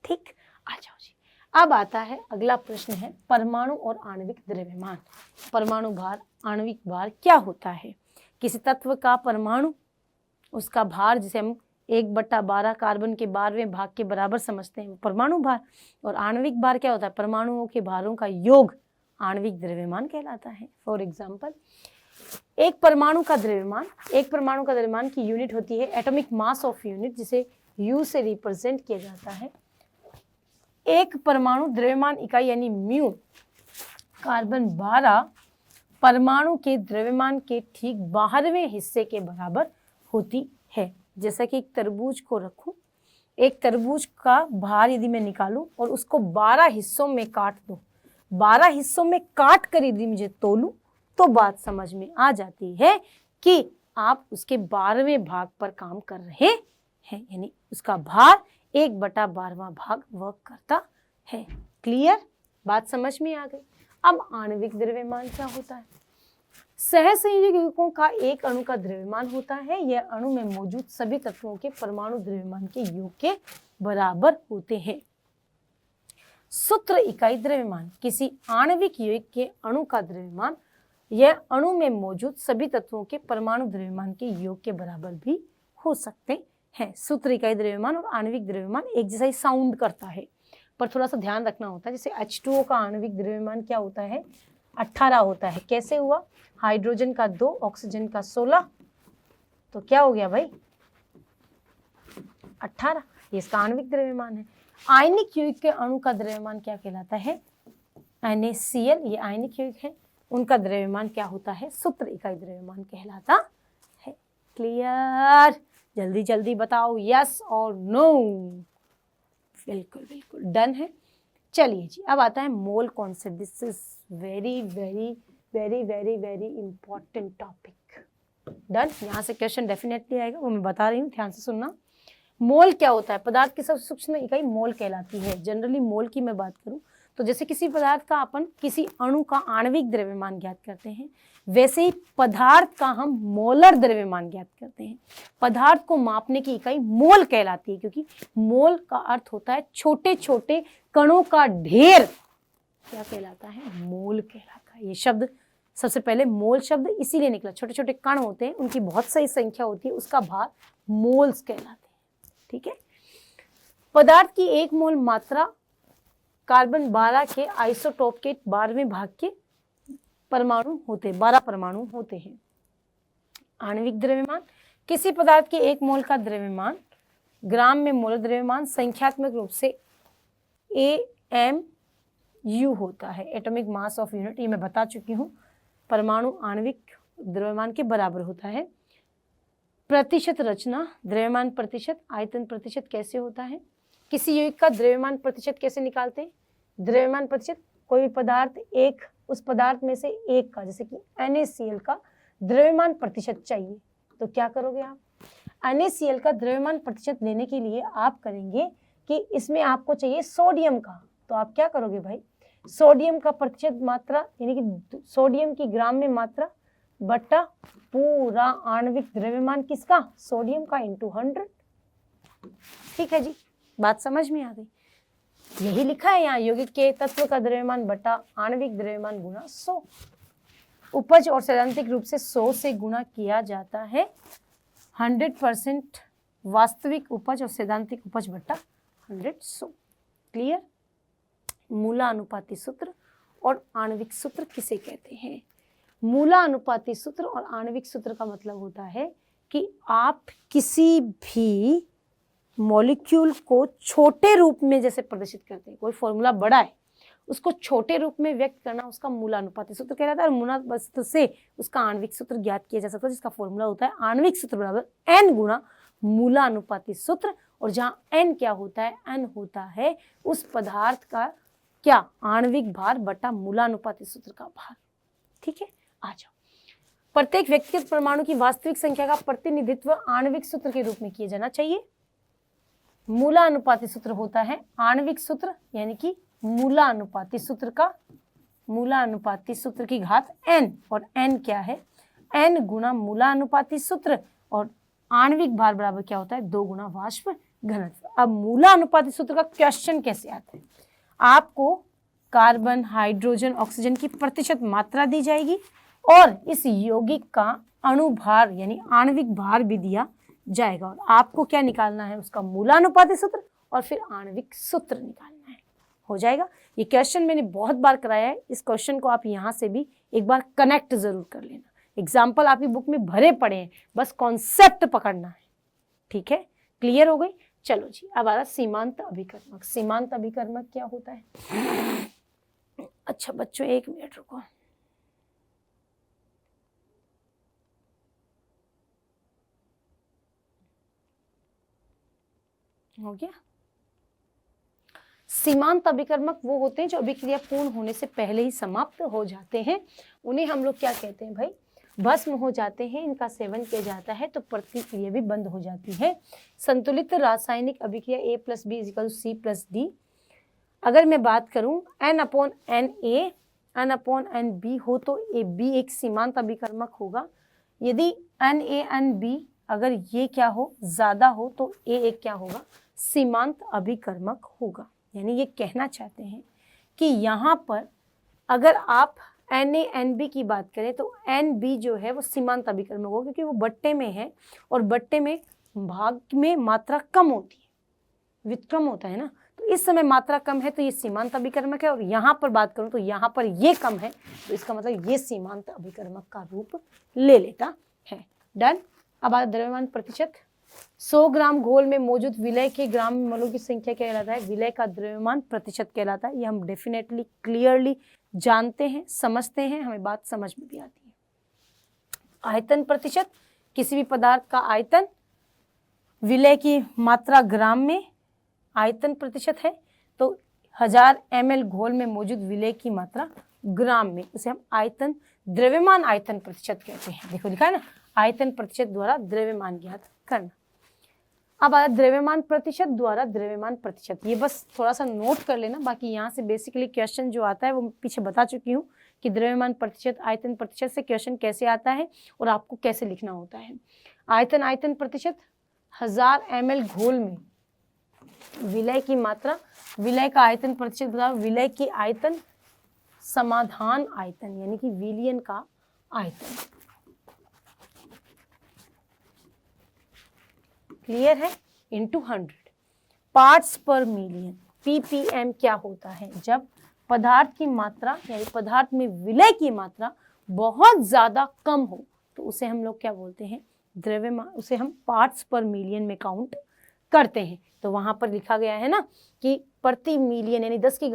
ठीक, आ जाओ जी। अब आता है अगला प्रश्न है परमाणु और आणविक द्रव्यमान। परमाणु भार, आणविक भार क्या होता है? किसी तत्व का परमाणु, उसका भार जिसे हम 1/12 कार्बन के 12वें भाग के बराबर समझते हैं, परमाणु भार। और आणविक भार क्या होता है? परमाणुओं के भारों का योग आणविक द्रव्यमान कहलाता है। फॉर एग्जाम्पल, एक परमाणु का द्रव्यमान की यूनिट होती है एटॉमिक मास ऑफ यूनिट, जिसे U से रिप्रेजेंट किया जाता है। एक परमाणु द्रव्यमान इकाई यानी म्यू कार्बन 12 परमाणु के द्रव्यमान के ठीक 12वें हिस्से के बराबर होती है। जैसा कि एक तरबूज को रखूं, एक तरबूज का भार यदि मैं निकालूं और उसको 12 हिस्सों में काट दूं, 12 हिस्सों में काट कर यदि मुझे तोलूं, तो बात समझ में आ जाती है कि आप उसके 12वें भाग पर काम कर रहे हैं, यानी उसका भार 1/12वां भाग वर्क करता है। क्लियर? बात समझ में आ गई। अब आणविक द्रव्यमान क्या होता है? सहसंयोजक यौगिकों का एक अणु का द्रव्यमान होता है। यह अणु में मौजूद सभी तत्वों के परमाणु द्रव्यमान के योग के बराबर होते हैं। सूत्र इकाई द्रव्यमान, किसी आणविक यौगिक के अणु का द्रव्यमान यह अणु में मौजूद सभी तत्वों के परमाणु द्रव्यमान के योग के बराबर भी हो सकते हैं। सूत्र इकाई द्रव्यमान और आणविक द्रव्यमान एक जैसा ही साउंड करता है, पर थोड़ा सा ध्यान रखना होता है। जैसे H2O का आणविक द्रव्यमान क्या होता है? 18 होता है। कैसे हुआ? हाइड्रोजन का 2, ऑक्सीजन का 16, तो क्या हो गया भाई? 18। ये इसका आणविक द्रव्यमान है। आयनिक यौगिक के अणु का द्रव्यमान क्या कहलाता है? NaCl। ये आयनिक यौगिक है, उनका द्रव्यमान क्या होता है? सूत्र इकाई द्रव्यमान कहलाता है। क्लियर? जल्दी जल्दी बताओ, यस और नो? बिल्कुल बिल्कुल डन है। चलिए जी, अब आता है mole concept. This is very very very very very important topic. Done, यहाँ से क्वेश्चन डेफिनेटली आएगा, वो मैं बता रही हूँ, ध्यान से सुनना। मोल क्या होता है? पदार्थ की सबसे सूक्ष्म इकाई मोल कहलाती है। जनरली मोल की मैं बात करूँ तो जैसे किसी पदार्थ का अपन किसी अणु का आणविक द्रव्यमान ज्ञात करते हैं, वैसे ही पदार्थ का हम मोलर द्रव्यमान ज्ञात करते हैं। पदार्थ को मापने की इकाई मोल कहलाती है, क्योंकि मोल का अर्थ होता है छोटे छोटे कणों का ढेर। क्या कहलाता है? मोल कहलाता है। ये शब्द सबसे पहले मोल शब्द इसीलिए निकला, छोटे छोटे कण होते हैं, उनकी बहुत सही संख्या होती है, उसका भार मोल्स कहलाते हैं। ठीक है। पदार्थ की 1 मोल मात्रा कार्बन 12 के आइसोटोप के 12वें भाग के परमाणु होते हैं, 12 परमाणु होते हैं। आणविक द्रव्यमान, किसी पदार्थ के 1 मोल का द्रव्यमान ग्राम में मोल द्रव्यमान संख्यात्मक रूप से AMU होता है, एटॉमिक मास ऑफ यूनिट। ये मैं बता चुकी हूँ। परमाणु आणविक द्रव्यमान के बराबर होता है। प्रतिशत रचना, द्रव्यमान प्रतिशत, आयतन प्रतिशत कैसे होता है? किसी यौगिक का द्रव्यमान प्रतिशत कैसे निकालते हैं? द्रव्यमान प्रतिशत, कोई भी पदार्थ एक, उस पदार्थ में से एक का, जैसे कि NaCl का द्रव्यमान प्रतिशत चाहिए, तो क्या करोगे आप? NaCl का द्रव्यमान प्रतिशत लेने के लिए आप करेंगे कि इसमें आपको चाहिए सोडियम का, तो आप क्या करोगे भाई? सोडियम का प्रतिशत मात्रा, यानी कि सोडियम की ग्राम में मात्रा बटा पूरा आणविक द्रव्यमान किसका? सोडियम का इंटू 100। ठीक है जी, बात समझ में आ गई। यही लिखा है यहाँ, यौगिक के तत्व का द्रव्यमान बटा आणविक द्रव्यमान गुणा 100। उपज और सैद्धांतिक रूप से 100 से गुणा किया जाता है 100% वास्तविक उपज और सैद्धांतिक उपज बटा 100। क्लियर? मूलानुपाती सूत्र और आणविक सूत्र किसे कहते हैं? मूलानुपाती सूत्र और आणविक सूत्र का मतलब होता है कि आप किसी भी मॉलिक्यूल को छोटे रूप में जैसे प्रदर्शित करते हैं, कोई फॉर्मूला बड़ा है उसको छोटे रूप में व्यक्त करना उसका मूलानुपाती सूत्र कहलाता है। और मूलानुपाती सूत्र से उसका आणविक सूत्र ज्ञात किया जा सकता है, जिसका फॉर्मूला होता है आणविक सूत्र बराबर n गुणा मूलानुपाती सूत्र। और जहाँ n क्या होता है? n होता है उस पदार्थ का क्या? आणविक भार बटा मूलानुपाती सूत्र का भार। ठीक है, आ जाओ। प्रत्येक व्यक्तिगत परमाणु की वास्तविक संख्या का प्रतिनिधित्व आणविक सूत्र के रूप में किया जाना चाहिए। मूलानुपाती सूत्र होता है आणविक सूत्र, यानी कि मूलानुपाती सूत्र का, मूलानुपाती सूत्र की घात n, और n क्या है? n गुणा मूलानुपाती सूत्र, और आणविक भार बराबर क्या होता है? 2 गुणा वाष्प घनत्व। अब मूलानुपाती सूत्र का क्वेश्चन कैसे आता है? आपको कार्बन, हाइड्रोजन, ऑक्सीजन की प्रतिशत मात्रा दी जाएगी और इस यौगिक का अणुभार यानी आणविक भार भी दिया जाएगा, और आपको क्या निकालना है? उसका मूलानुपाती सूत्र और फिर आणविक सूत्र निकालना है। हो जाएगा। ये क्वेश्चन मैंने बहुत बार कराया है, इस क्वेश्चन को आप यहाँ से भी एक बार कनेक्ट जरूर कर लेना। एग्जाम्पल आपकी बुक में भरे पड़े हैं, बस कॉन्सेप्ट पकड़ना है। ठीक है, क्लियर हो गई? चलो जी, अब आ रहा सीमांत अभिकर्मक। सीमांत अभिकर्मक क्या होता है? अच्छा बच्चों, 1 मिनट रुको। हो गया। सीमांत अभिकर्मक वो होते हैं जो अभिक्रिया पूर्ण होने से पहले ही समाप्त हो जाते हैं। उन्हें हम लोग क्या कहते हैं भाई? भस्म हो जाते हैं। इनका सेवन किया जाता है तो प्रतिक्रिया भी बंद हो जाती है। संतुलित रासायनिक अभिक्रिया A + B = C + D। अगर मैं बात करूं N/Na, N/Nb हो तो B एक सीमांत अभिकर्मक होगा। यदि Na/Nb अगर ये क्या हो, ज्यादा हो, तो A एक क्या होगा? सीमांत अभिकर्मक होगा। यानी ये कहना चाहते हैं कि यहाँ पर अगर आप Na/Nb की बात करें तो Nb जो है वो सीमांत अभिकर्मक होगा, क्योंकि वो बट्टे में है और बट्टे में भाग में मात्रा कम होती है, व्युत्क्रम होता है ना, तो इस समय मात्रा कम है तो ये सीमांत अभिकर्मक है। और यहाँ पर बात करूँ तो यहाँ पर ये कम है, तो इसका मतलब ये सीमांत अभिकर्मक का रूप ले लेता है। डन। अब द्रव्यमान प्रतिशत। 100 ग्राम घोल में मौजूद विलय के ग्राम मोलों की संख्या क्या कहलाता है? विलय का द्रव्यमान प्रतिशत कहलाता है। ये हम डेफिनेटली क्लियरली जानते हैं, समझते हैं, हमें बात समझ में भी आती है। आयतन प्रतिशत, किसी भी पदार्थ का आयतन, विलय की मात्रा ग्राम में, आयतन प्रतिशत है तो 1000 ml घोल में मौजूद विलय की मात्रा ग्राम में, उसे हम आयतन, द्रव्यमान आयतन प्रतिशत कहते हैं। देखो लिखा है ना, आयतन प्रतिशत द्वारा द्रव्यमान ज्ञात करना। अब आया द्रव्यमान प्रतिशत द्वारा द्रव्यमान प्रतिशत। ये बस थोड़ा सा नोट कर लेना, बाकी यहाँ से बेसिकली क्वेश्चन जो आता है वो पीछे बता चुकी हूँ कि द्रव्यमान प्रतिशत आयतन प्रतिशत से क्वेश्चन कैसे आता है और आपको कैसे लिखना होता है। आयतन प्रतिशत 1000 ml घोल में विलय की मात्रा, विलय का आयतन प्रतिशत बताओ, विलय की आयतन, समाधान आयतन यानी कि विलयन का आयतन। क्लियर है? इनटू 100 पार्ट्स पर मिलियन। ppm क्या होता है? जब पदार्थ की मात्रा यानी पदार्थ में विलय की मात्रा बहुत ज्यादा कम हो तो उसे हम लोग क्या बोलते हैं? द्रव्यमान, उसे हम पार्ट्स पर मिलियन में काउंट करते हैं। तो वहां पर लिखा गया है ना कि प्रति मिलियन यानी 10 की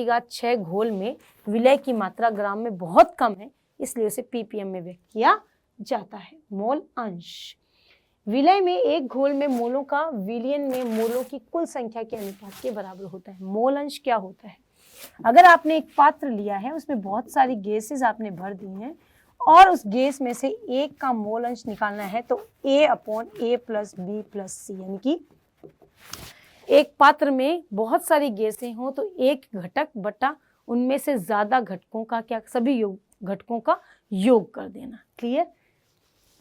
घात 6 घोल में विलय की मात्रा ग्राम में बहुत कम है, इसलिए उसे ppm में व्यक्त किया जाता है। मोल अंश, विलय में एक घोल में मोलों का विलयन में मोलों की कुल संख्या के अनुपात के बराबर होता है। मोल अंश क्या होता है? अगर आपने एक पात्र लिया है, उसमें बहुत सारी गैसेस आपने भर दी हैं और उस गैस में से एक का मोल अंश निकालना है तो A/A + B + C यानी कि एक पात्र में बहुत सारी गैसें हों तो एक घटक बटा उनमें से ज्यादा घटकों का क्या, सभी घटकों का योग कर देना। Clear?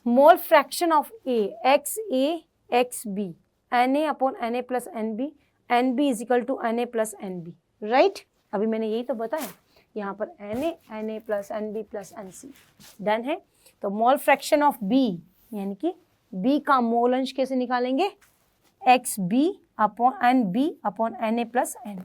Mole fraction of A, XA/XB, Na/Na + Nb, Nb = Na + Nb, right? अभी मैंने यही तो बताया, यहाँ पर Na + Nb + Nc। डन है? तो मोल फ्रैक्शन ऑफ B यानी कि B का मोल अंश कैसे निकालेंगे? XB/NB/Na + Nb।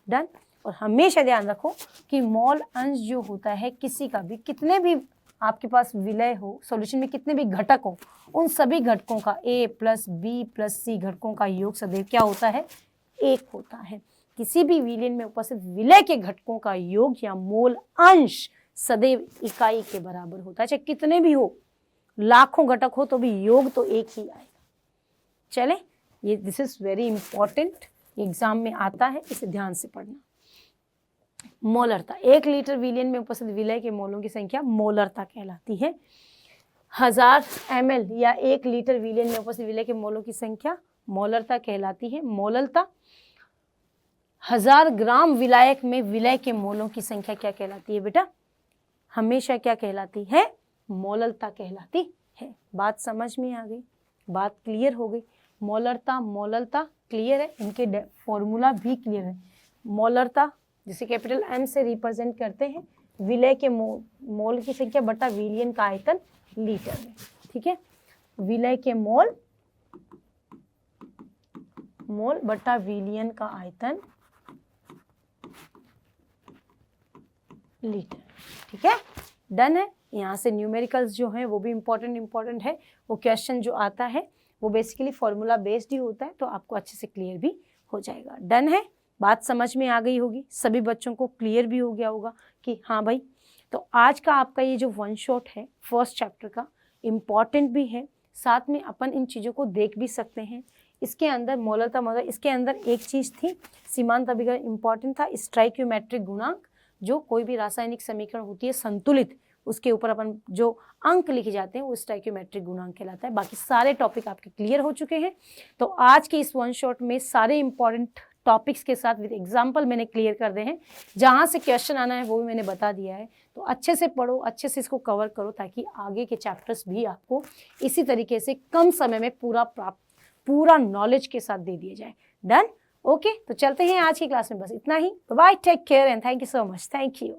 डन? और हमेशा ध्यान रखो कि मोल अंश जो होता है किसी का भी, कितने भी आपके पास विलय हो, सॉल्यूशन में कितने भी घटक हो, उन सभी घटकों का A + B + C घटकों का योग सदैव क्या होता है? 1 होता है। किसी भी विलयन में उपस्थित विलय के घटकों का योग या मोल अंश सदैव इकाई के बराबर होता है। चाहे कितने भी हो, लाखों घटक हो तो भी योग तो एक ही आएगा। चले, ये this is very important, exam में आता है, इसे ध्यान से पढ़ना। मोलरता, 1 लीटर विलयन में उपस्थित विलय के मोलों की संख्या मोलरता कहलाती है। 1000 ml या 1 लीटर विलयन में उपस्थित विलय के मोलों की संख्या मोलरता कहलाती है। मोललता, 1000 ग्राम विलायक में विलय के मोलों की संख्या क्या कहलाती है बेटा? हमेशा क्या कहलाती है? मोललता कहलाती है। बात समझ में आ गई? बात क्लियर हो गई? मोलरता, मोललता क्लियर है, इनके फॉर्मूला भी क्लियर है। मोलरता जिसे कैपिटल M से रिप्रेजेंट करते हैं विलय के मोल की संख्या बटा विलयन का आयतन लीटर में। ठीक है? विलय के मोल बटा विलयन का आयतन लीटर। ठीक है? डन है? यहाँ से न्यूमेरिकल्स जो हैं वो भी इंपॉर्टेंट है। वो क्वेश्चन जो आता है वो बेसिकली फॉर्मूला बेस्ड ही होता है, तो आपको अच्छे से क्लियर भी हो जाएगा। डन है? बात समझ में आ गई होगी, सभी बच्चों को क्लियर भी हो गया होगा कि हाँ भाई। तो आज का आपका ये जो 1 शॉट है फर्स्ट चैप्टर का, इम्पॉर्टेंट भी है, साथ में अपन इन चीज़ों को देख भी सकते हैं। इसके अंदर मोलरता, मतलब इसके अंदर एक चीज़ थी, सीमांत अभिकरण इम्पॉर्टेंट था, स्टोइकियोमेट्रिक गुणांक, जो कोई भी रासायनिक समीकरण होती है संतुलित, उसके ऊपर अपन जो अंक लिखे जाते हैं वो स्टोइकियोमेट्रिक गुणांक कहलाता है। बाकी सारे टॉपिक आपके क्लियर हो चुके हैं। तो आज के इस 1 शॉट में सारे इंपॉर्टेंट टॉपिक्स के साथ विद एग्जाम्पल मैंने क्लियर कर दे हैं। जहाँ से क्वेश्चन आना है वो भी मैंने बता दिया है। तो अच्छे से पढ़ो, अच्छे से इसको कवर करो, ताकि आगे के चैप्टर्स भी आपको इसी तरीके से कम समय में पूरा नॉलेज के साथ दे दिए जाए। डन? ओके, तो चलते हैं आज की क्लास में, बस इतना ही। Bye, take care and thank you so much. Thank you.